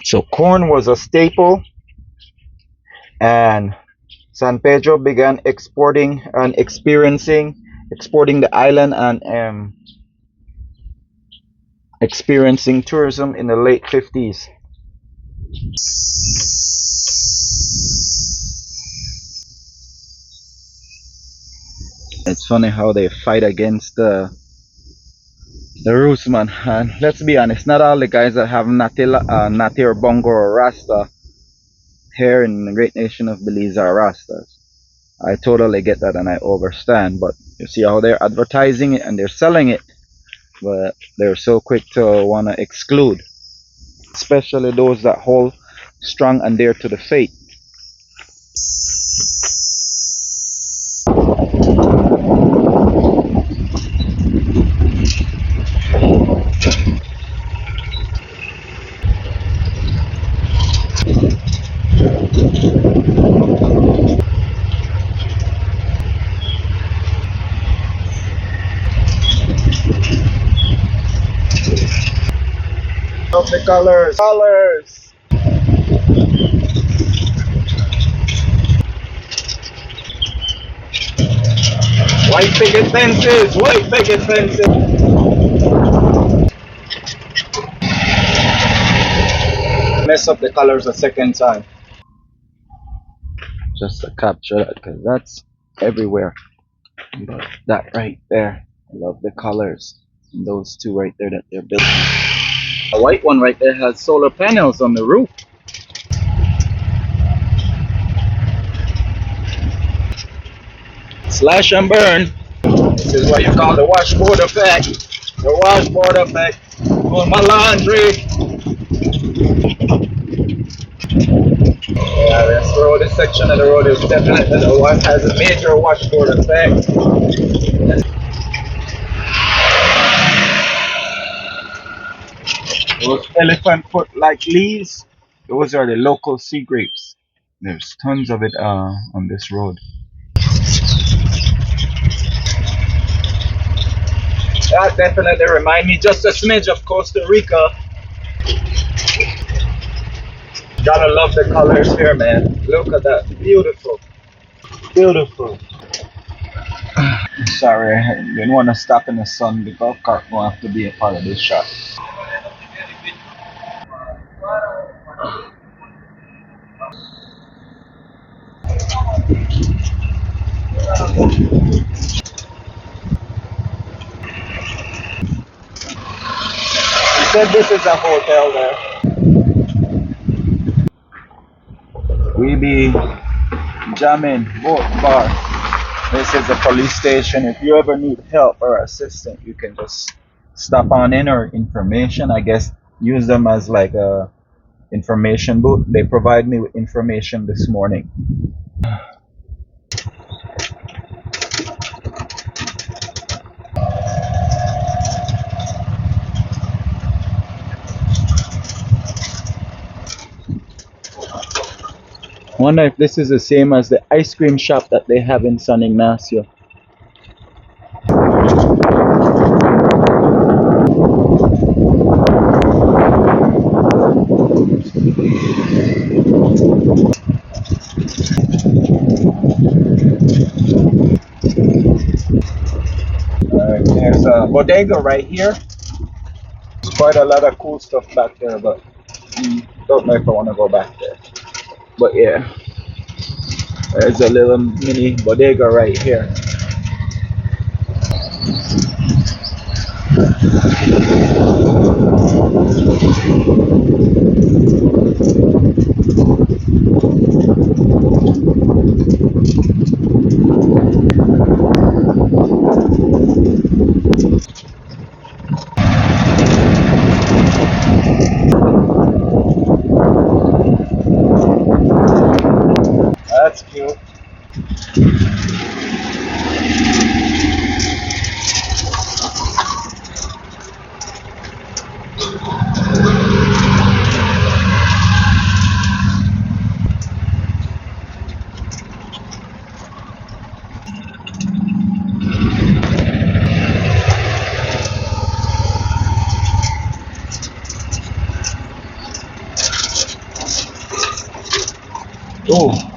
So corn was a staple, and San Pedro began exporting and exporting the island and experiencing tourism in the late 50s. It's funny how they fight against the roots, man. And let's be honest, not all the guys that have Nati or Bongo or Rasta here in the great nation of Belize are Rastas. I totally get that and I understand, but you see how they're advertising it and they're selling it, but they're so quick to want to exclude, especially those that hold strong and dear to the faith. Of the colors. White picket fences. Mess up the colors a second time. Just to capture that, because that's everywhere. But that right there, I love the colors. And those two right there that they're building. The white one right there has solar panels on the roof. Slash and burn. This is what you call the washboard effect. The washboard effect on my laundry. Yeah, this road, this section of the road is definitely the one has a major washboard effect. Those elephant foot like leaves, those are the local sea grapes. There's tons of it on this road. That definitely remind me just a smidge of Costa Rica. Gotta love the colors here, man. Look at that. Beautiful. Beautiful. Sorry, I didn't want to stop in the sun. The golf cart will have to be a part of this shot. You said this is a hotel there. We be jamming boat bar. This is a police station. If you ever need help or assistance, you can just stop on in or information. I guess use them as like a information booth. They provide me with information this morning. Wonder if this is the same as the ice cream shop that they have in San Ignacio. Alright, there's a bodega right here. There's quite a lot of cool stuff back there, but don't know if I want to go back there. But yeah, there's a little mini bodega right here. That's cute. Oh.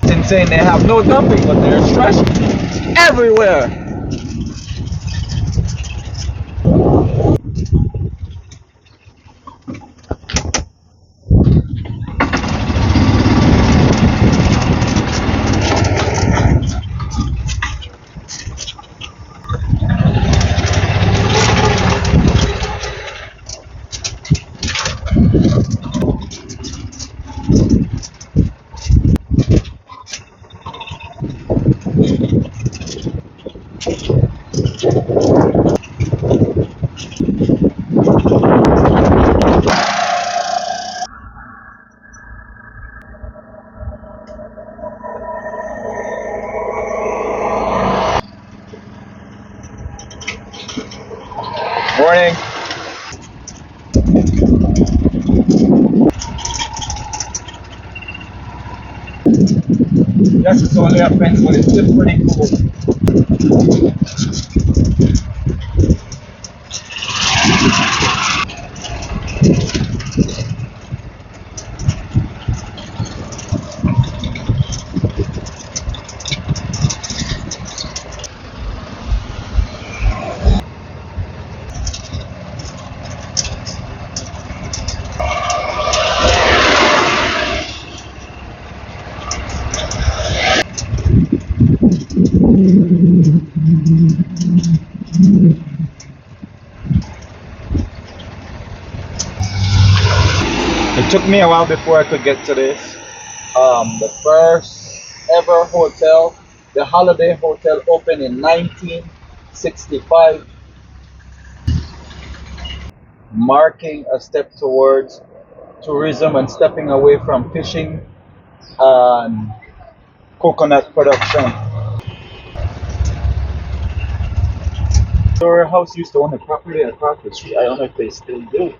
It's insane. They have no dumping, but there's trash everywhere. Morning. Yes, it's only a fence, but it's still pretty cool. It took me a while before I could get to this. The first ever hotel The Holiday Hotel opened in 1965, marking a step towards tourism and stepping away from fishing and coconut production. Your house used to own a property across the street. I don't know if they still do.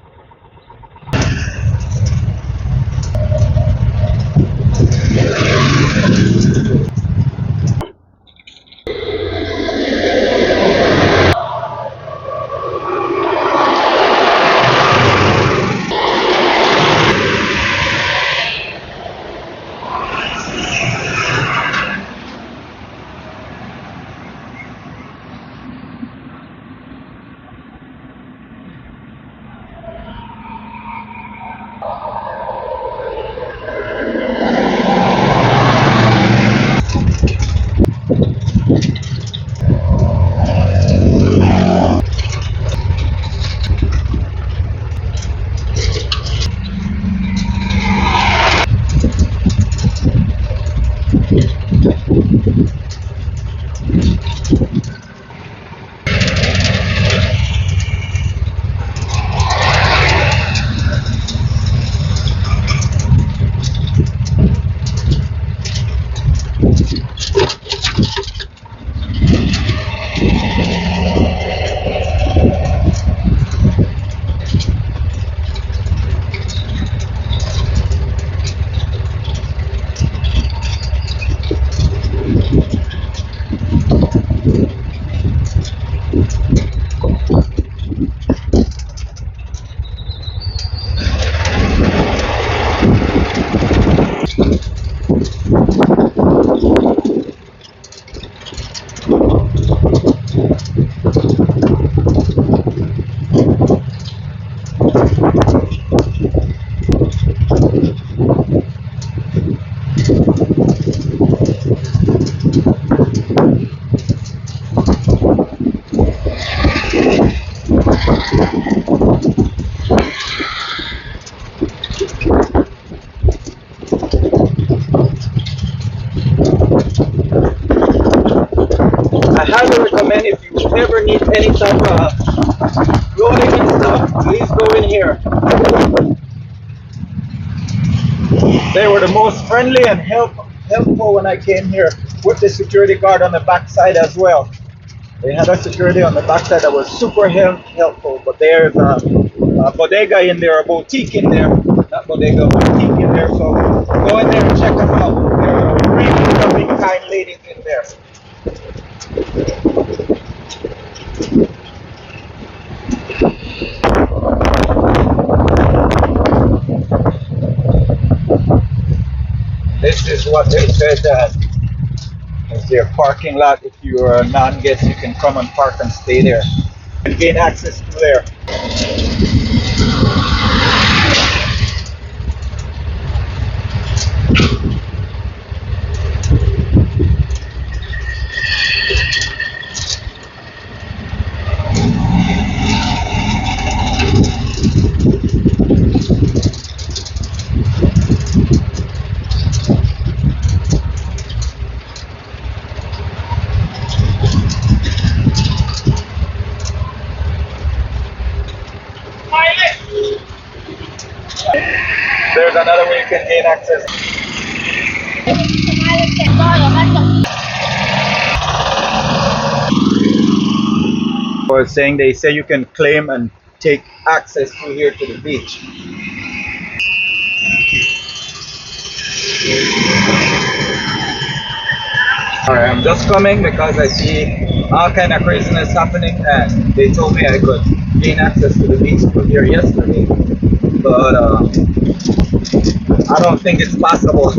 I highly recommend if you ever need any type of clothing and stuff, please go in here. They were the most friendly and helpful when I came here, with the security guard on the backside as well. They had a security on the backside that was super helpful, but there's a bodega in there, a boutique in there, not bodega, a boutique in there, so go in there and check them out. There are really loving, kind ladies in there. This is what they said that is their parking lot. If you are a non-guest, you can come and park and stay there and gain access to there. There's another way you can gain access. I was saying they say you can claim and take access through here to the beach. Alright, I'm just coming because I see all kind of craziness happening, and they told me I could gain access to the beach from here yesterday, but I don't think it's possible.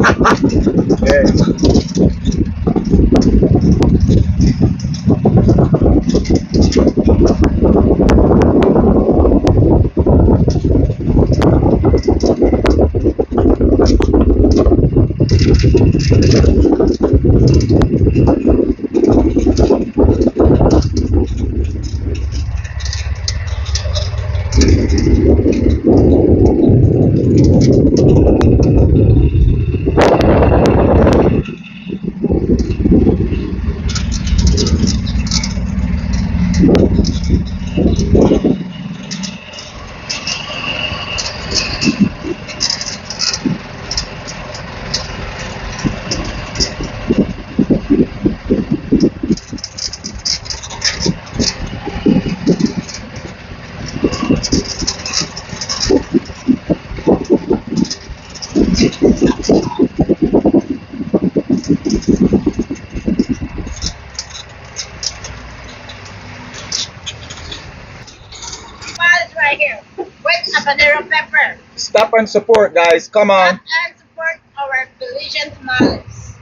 Tamales right here with habanero pepper. Stop and support, guys. Come on. Stop and support our Belizean tamales.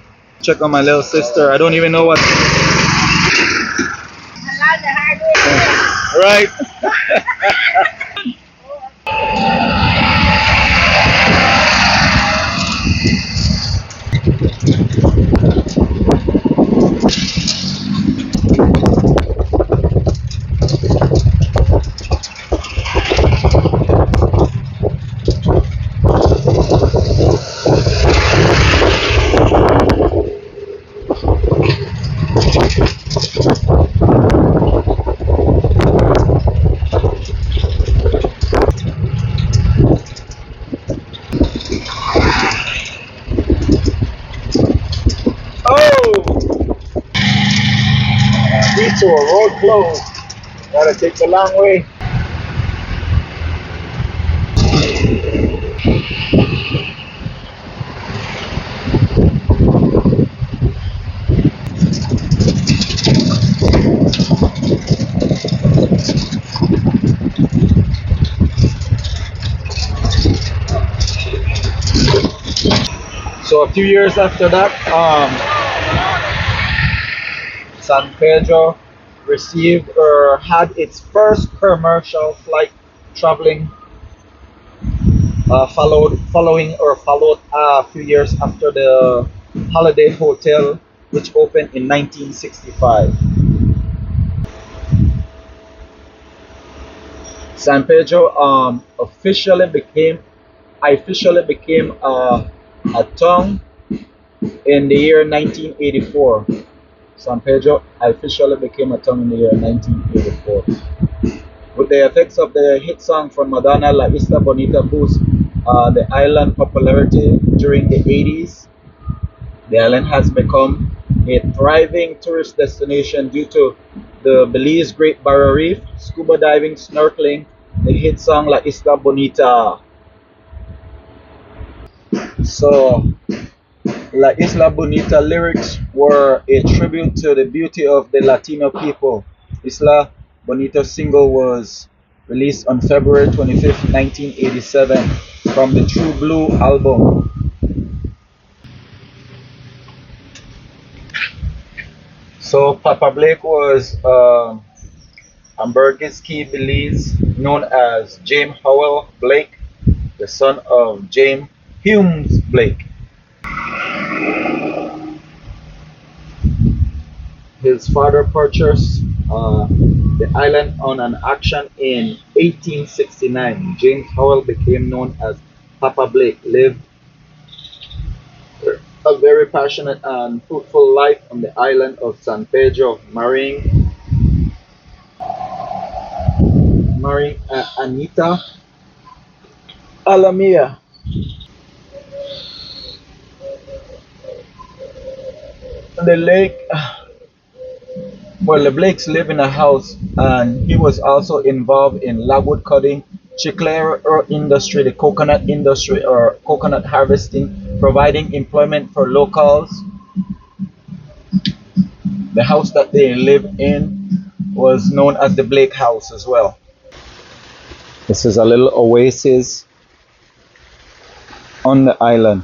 Check on my little sister. I don't even know what. Halal the hard way. Right. Oh! Detour, road closed. Gotta take the long way. So a few years after that, San Pedro received or had its first commercial flight traveling, followed a few years after the Holiday Hotel, which opened in 1965. San Pedro officially became a town in the year 1984. San Pedro officially became a town in the year 1984. With the effects of the hit song from Madonna, La Isla Bonita boost the island popularity during the 80s. The island has become a thriving tourist destination due to the Belize Great Barrier Reef, scuba diving, snorkeling, the hit song La Isla Bonita. So, La Isla Bonita lyrics were a tribute to the beauty of the Latino people. Isla Bonita single was released on February 25th, 1987 from the True Blue album. So Papa Blake was Ambergris Key, Belize, known as James Howell Blake, the son of James Humes Blake. His father purchased the island on an auction in 1869. James Howell became known as Papa Blake, lived a very passionate and fruitful life on the island of San Pedro, marrying Anita Alamia. The lake, well, the Blakes live in a house, and he was also involved in logwood cutting, chicle industry, the coconut industry, or coconut harvesting, providing employment for locals. The house that they live in was known as the Blake House as well. This is a little oasis on the island.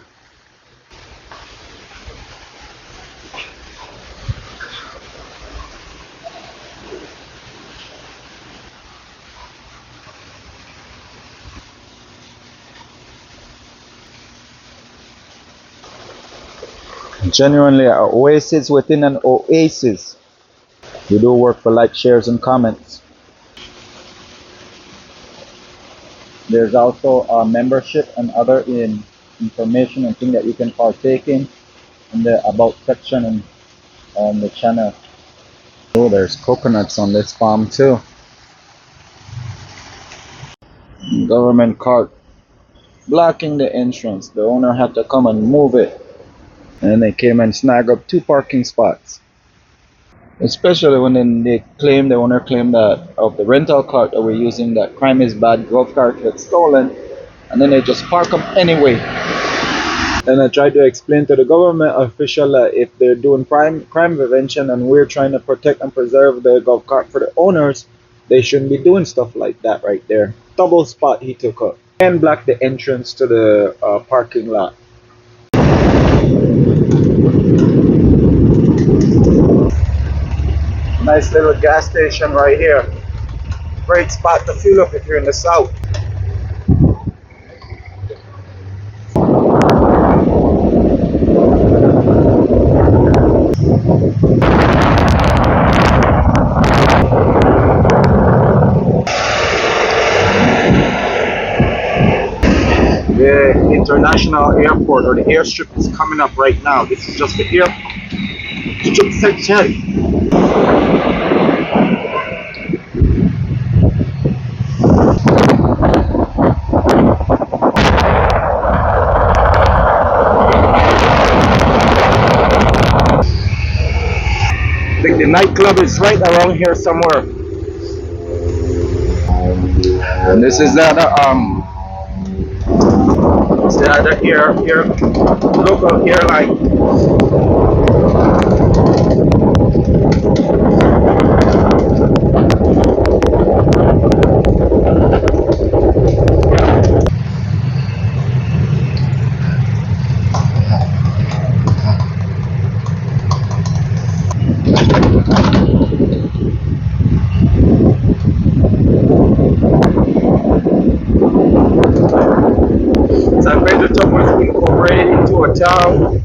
Genuinely an oasis within an oasis. We do work for like, shares, and comments. There's also a membership and other information and things that you can partake in the about section and on the channel. Oh, there's coconuts on this farm too. Government cart blocking the entrance. The owner had to come and move it. And they came and snagged up 2 parking spots. Especially when the owner claimed that of the rental cart that we're using, that crime is bad, golf cart gets stolen, and then they just park them anyway. And I tried to explain to the government official that if they're doing crime prevention and we're trying to protect and preserve the golf cart for the owners, They shouldn't be doing stuff like that right there. Double spot he took up and blocked the entrance to the parking lot. Nice little gas station right here. Great spot to fuel up if you're in the south. The international airport or the airstrip is coming up right now. This is just the airstrip section. I think the nightclub is right around here somewhere. And this is the other it's the other local airline. San Pedro was incorporated into a town.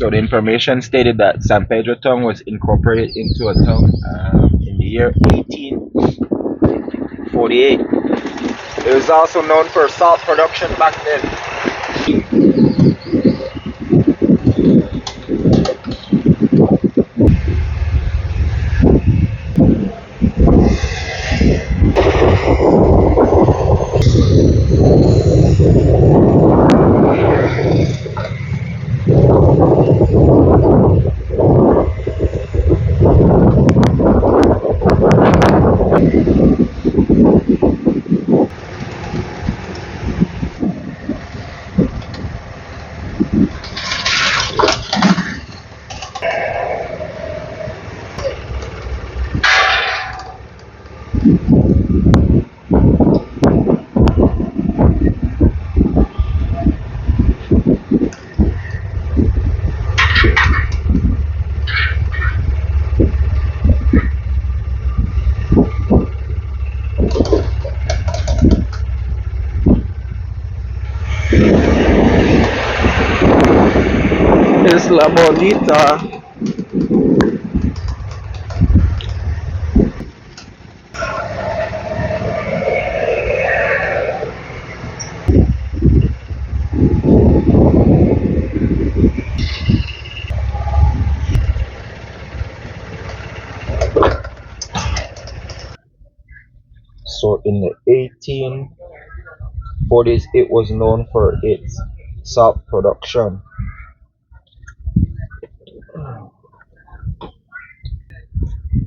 So the information stated that San Pedro town was incorporated into a town in the year 1848. It was also known for salt production back then. Es la bonita. So in the 1840s, it was known for its salt production.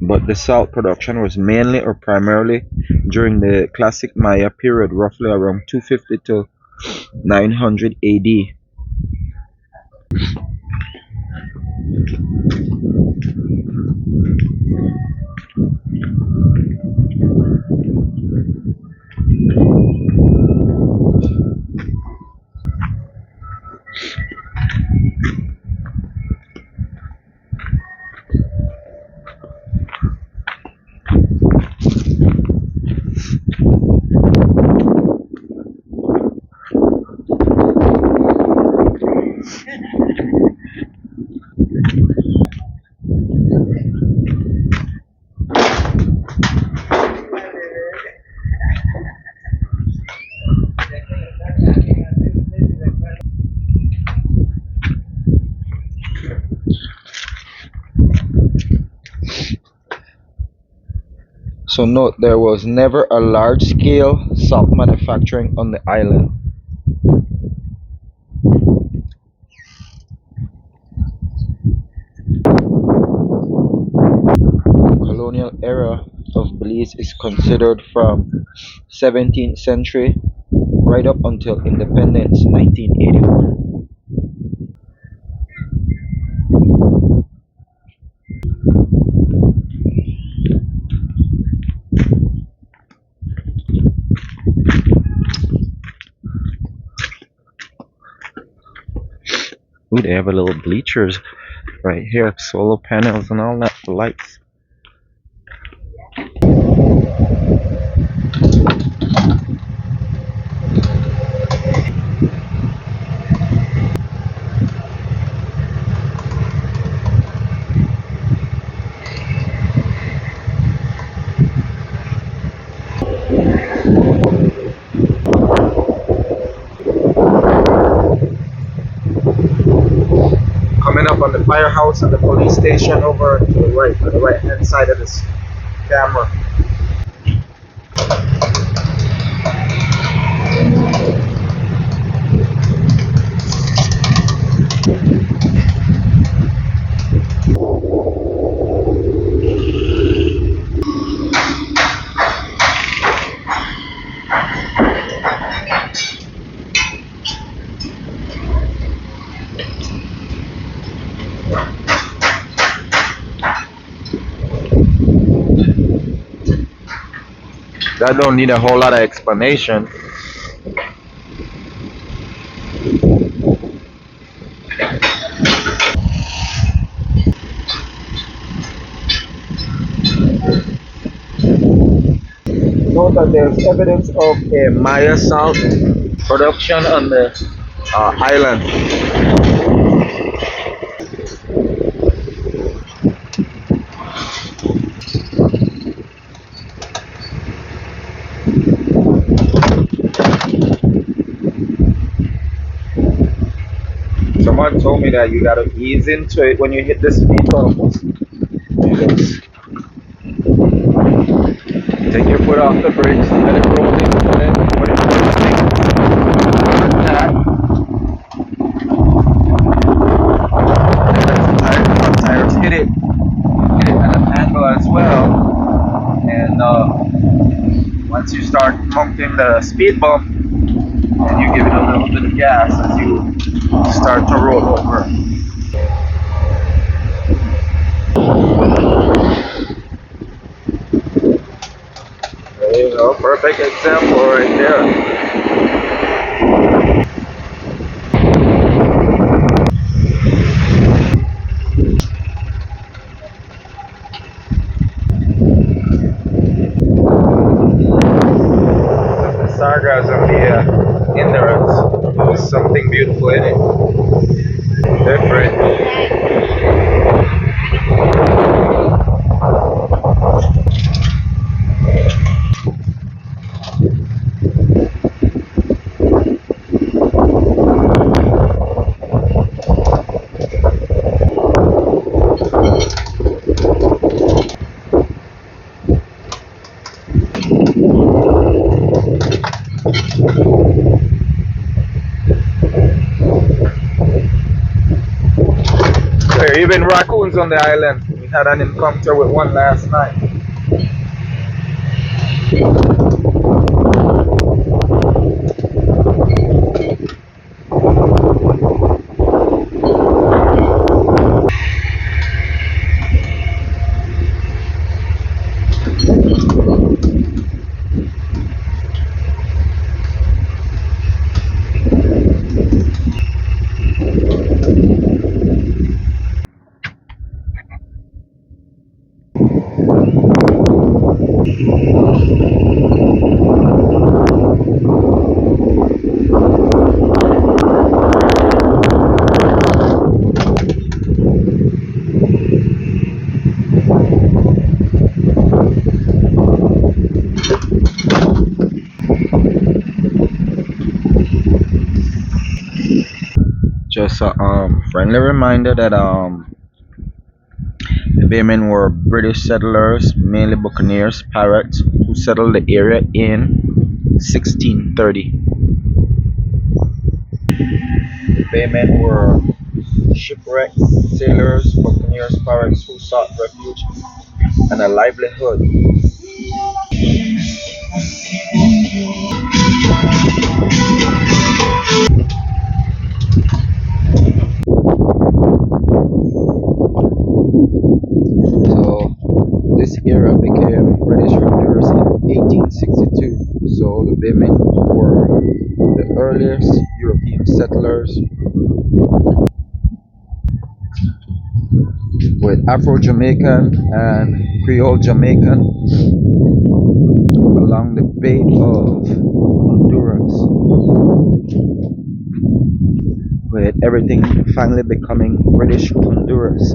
but the salt production was mainly or primarily during the classic Maya period, roughly around 250 to 900 AD. So note there was never a large-scale salt manufacturing on the island. Colonial era of Belize is considered from 17th century right up until independence 1981. Ooh, they have a little bleachers right here, solar panels and all that lights. Coming up on the firehouse and the police station over to the right hand side of this camera. That don't need a whole lot of explanation. Note that there's evidence of a Maya salt production on the island. Someone told me that you gotta ease into it when you hit the speed bump. Take your foot off the brakes, let it roll in, and then put it on the thing. Like that. And tires hit it at an angle as well. And once you start mounting the speed bump, and you give it a little bit of gas as you start to roll over. There you go, perfect example right there. The sargassum of the Endurance. There's something beautiful in it. Different. There are even raccoons on the island. We had an encounter with one last night. Just a friendly reminder that the Baymen were British settlers, mainly buccaneers, pirates, who settled the area in 1630. The Baymen were shipwrecked sailors, buccaneers, pirates who sought refuge and a livelihood. So this era became British Honduras in 1862. So the Baymen were the earliest European settlers with Afro-Jamaican and Creole Jamaican along the Bay of Honduras, with everything finally becoming British Honduras.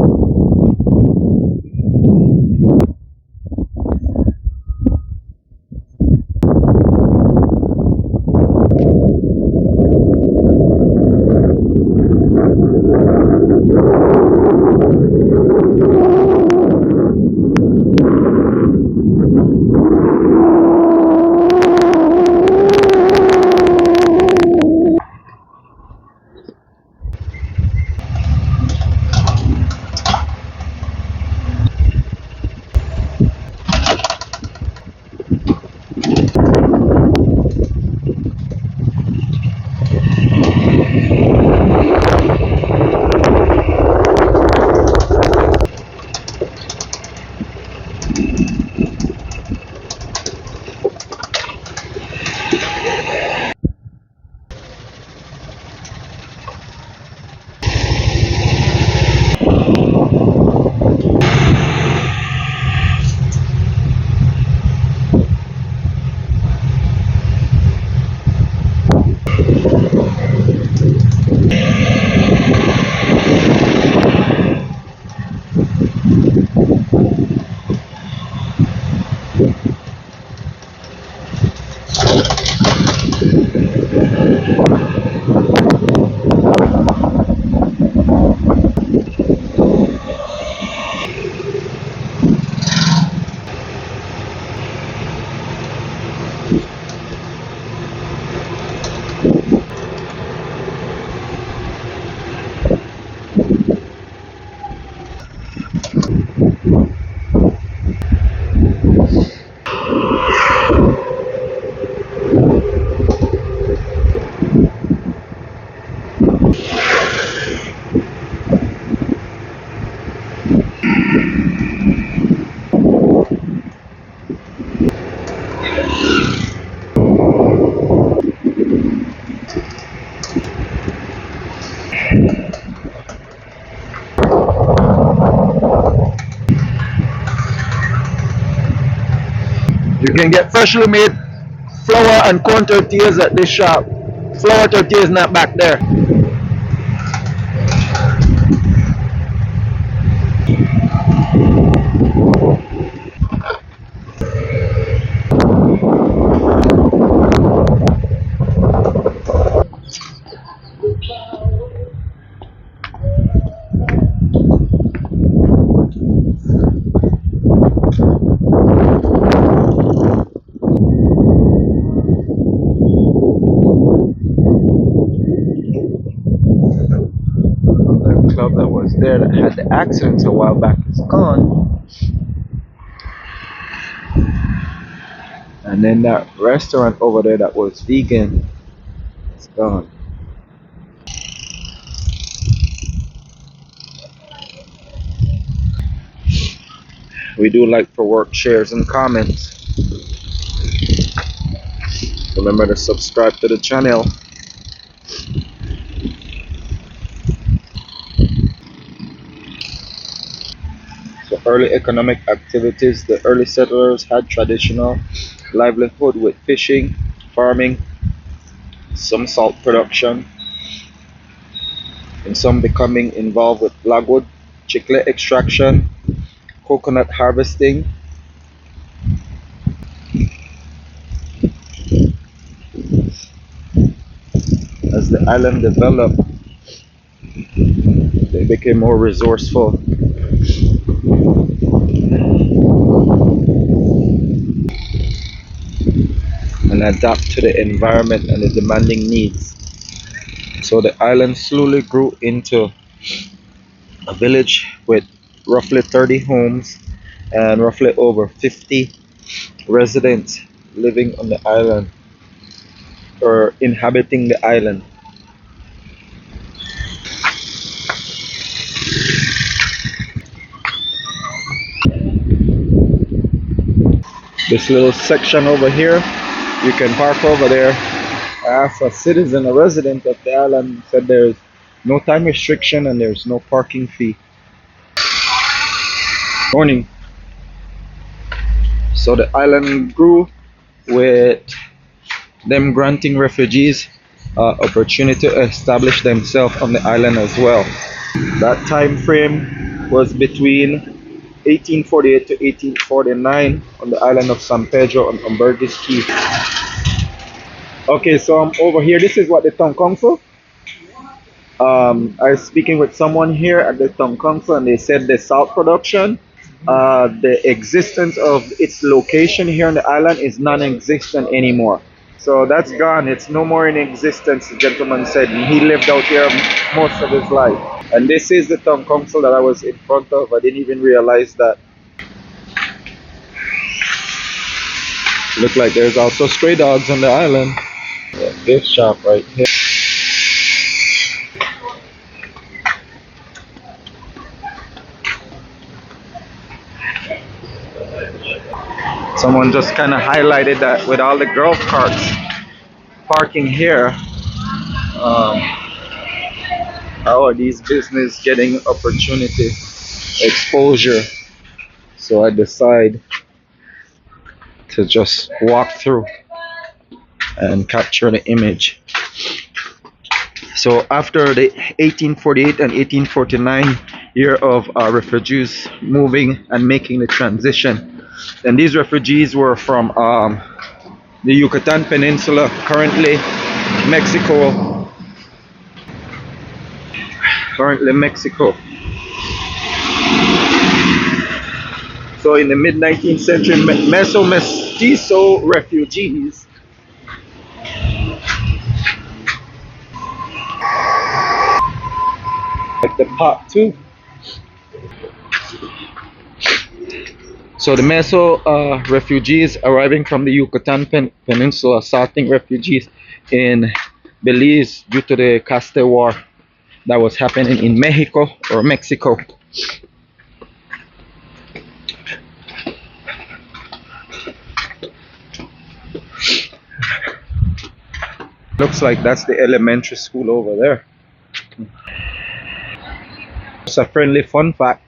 You can get freshly made flour and corn tortillas at this shop. Flour tortillas not back there. accidents a while back is gone. And then that restaurant over there that was vegan is gone. We do like for work shares and comments. Remember to subscribe to the channel. So early economic activities, the early settlers had traditional livelihood with fishing, farming, some salt production, and some becoming involved with logwood, chicle extraction, coconut harvesting. As the island developed, they became more resourceful and adapt to the environment and the demanding needs. So the island slowly grew into a village with roughly 30 homes and roughly over 50 residents living on the island or inhabiting the island. This little section over here, you can park over there. As a citizen, a resident of the island, said there's no time restriction and there's no parking fee. Morning. So the island grew with them granting refugees opportunity to establish themselves on the island as well. That time frame was between 1848 to 1849 on the island of San Pedro on Umbergis Key. Okay, so I'm over here. This is what the town council. I was speaking with someone here at the town council, and they said the salt production, the existence of its location here on the island is non-existent anymore. So that's gone. It's no more in existence. The gentleman said he lived out here most of his life. And this is the town council that I was in front of. I didn't even realize that. Look like there's also stray dogs on the island. Yeah, gift shop right here. Someone just kind of highlighted that with all the golf carts parking here, how are these business getting opportunity, exposure? So I decide to just walk through and capture the image. So after the 1848 and 1849 year of refugees moving and making the transition, and these refugees were from the Yucatan Peninsula, currently Mexico. So in the mid 19th century, Meso-Mestizo refugees like the part two. So the Meso refugees arriving from the Yucatan Peninsula, starting refugees in Belize due to the Caste War that was happening in Mexico. Looks like that's the elementary school over there. It's a friendly fun fact.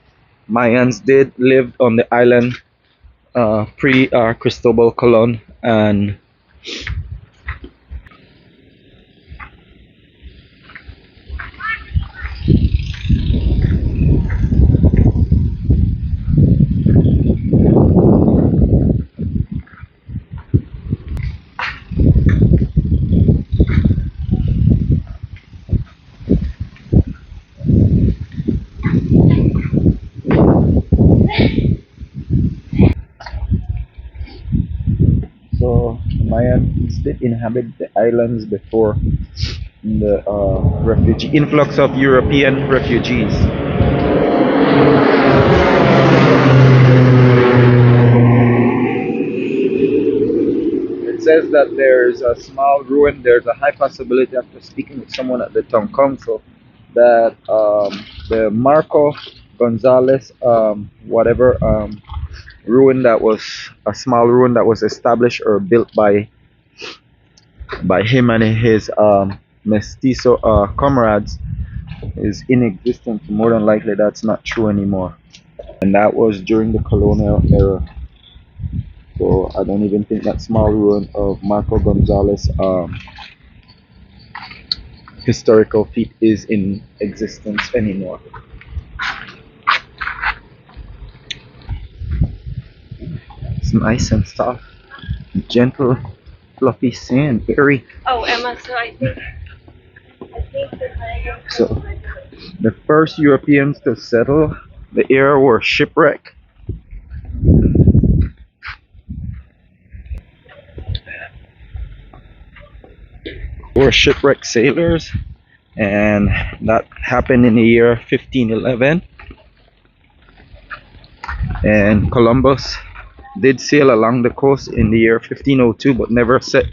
Mayans did live on the island pre Cristobal Colon, and so Mayans did inhabit the islands before the refugee influx of European refugees. It says that there's a small ruin. There's a high possibility after speaking with someone at the town council that the Marco Gonzalez, whatever ruin that was a small ruin that was established or built by him and his mestizo comrades is in existence. More than likely, that's not true anymore, and that was during the colonial era. So I don't even think that small ruin of Marco Gonzalez historical feat is in existence anymore. It's nice and soft, gentle, fluffy sand, airy. Oh, Emma, so I think So the first Europeans to settle the area were shipwrecked. Were shipwrecked sailors, and that happened in the year 1511. And Columbus did sail along the coast in the year 1502, but never set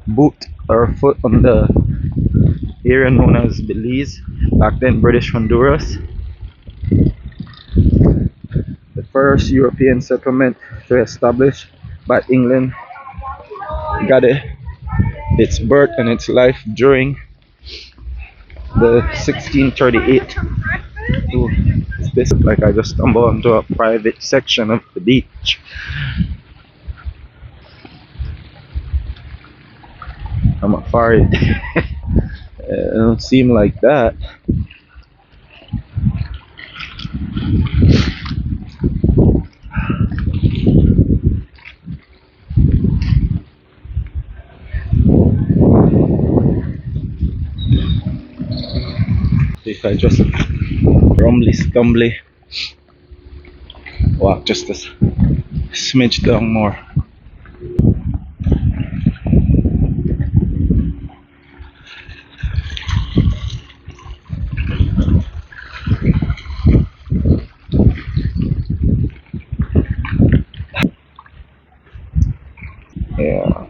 boot or foot on the area known as Belize, back then British Honduras. The first European settlement to establish by England got its birth and its life during the 1638 to this, like I just stumbled onto a private section of the beach. I'm afraid it don't seem like that. If I just rumbly stumbly walk just a smidge down more. Yeah.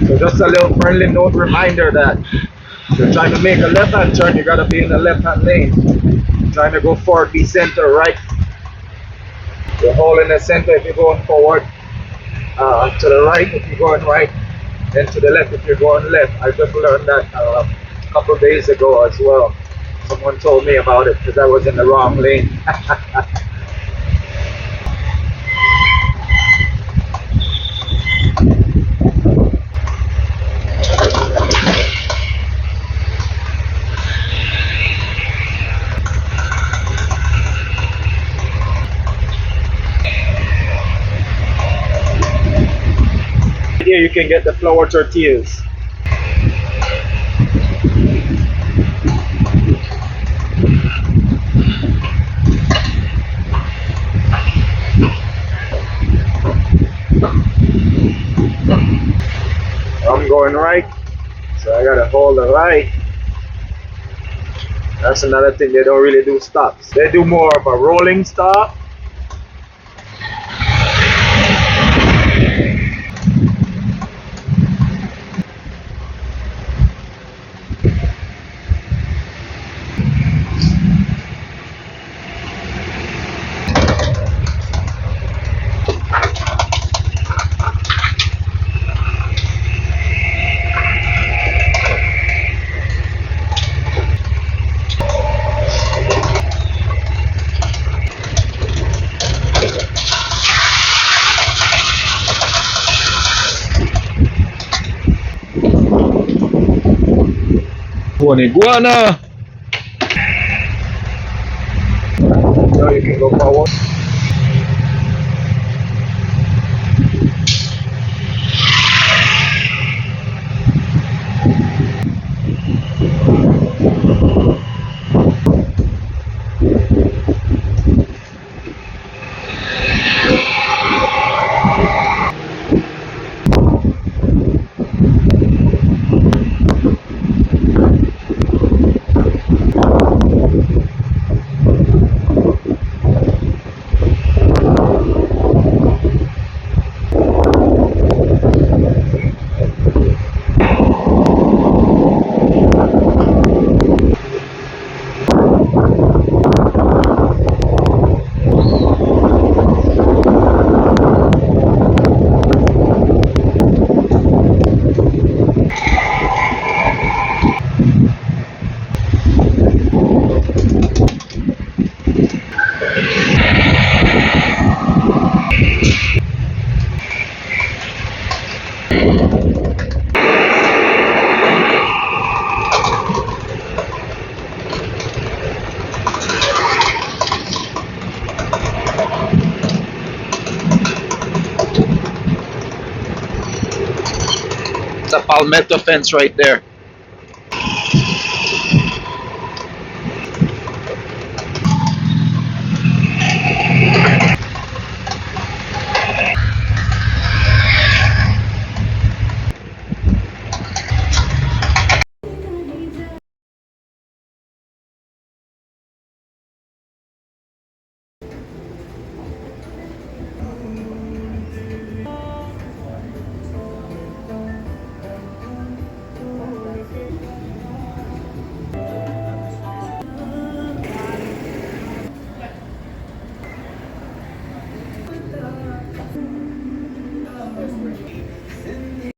So just a little friendly note reminder that if you're trying to make a left hand turn, you gotta be in the left hand lane. Trying to go forward, be center right. You're all in the center if you're going forward. To the right if you're going right, and to the left if you're going left. I just learned that a couple of days ago as well. Someone told me about it because I was in the wrong lane. Here you can get the flour tortillas. I'm going right, so I gotta hold the right. That's another thing, they don't really do stops. They do more of a rolling stop. One iguana. Now you can go forward. It's a palmetto fence right there.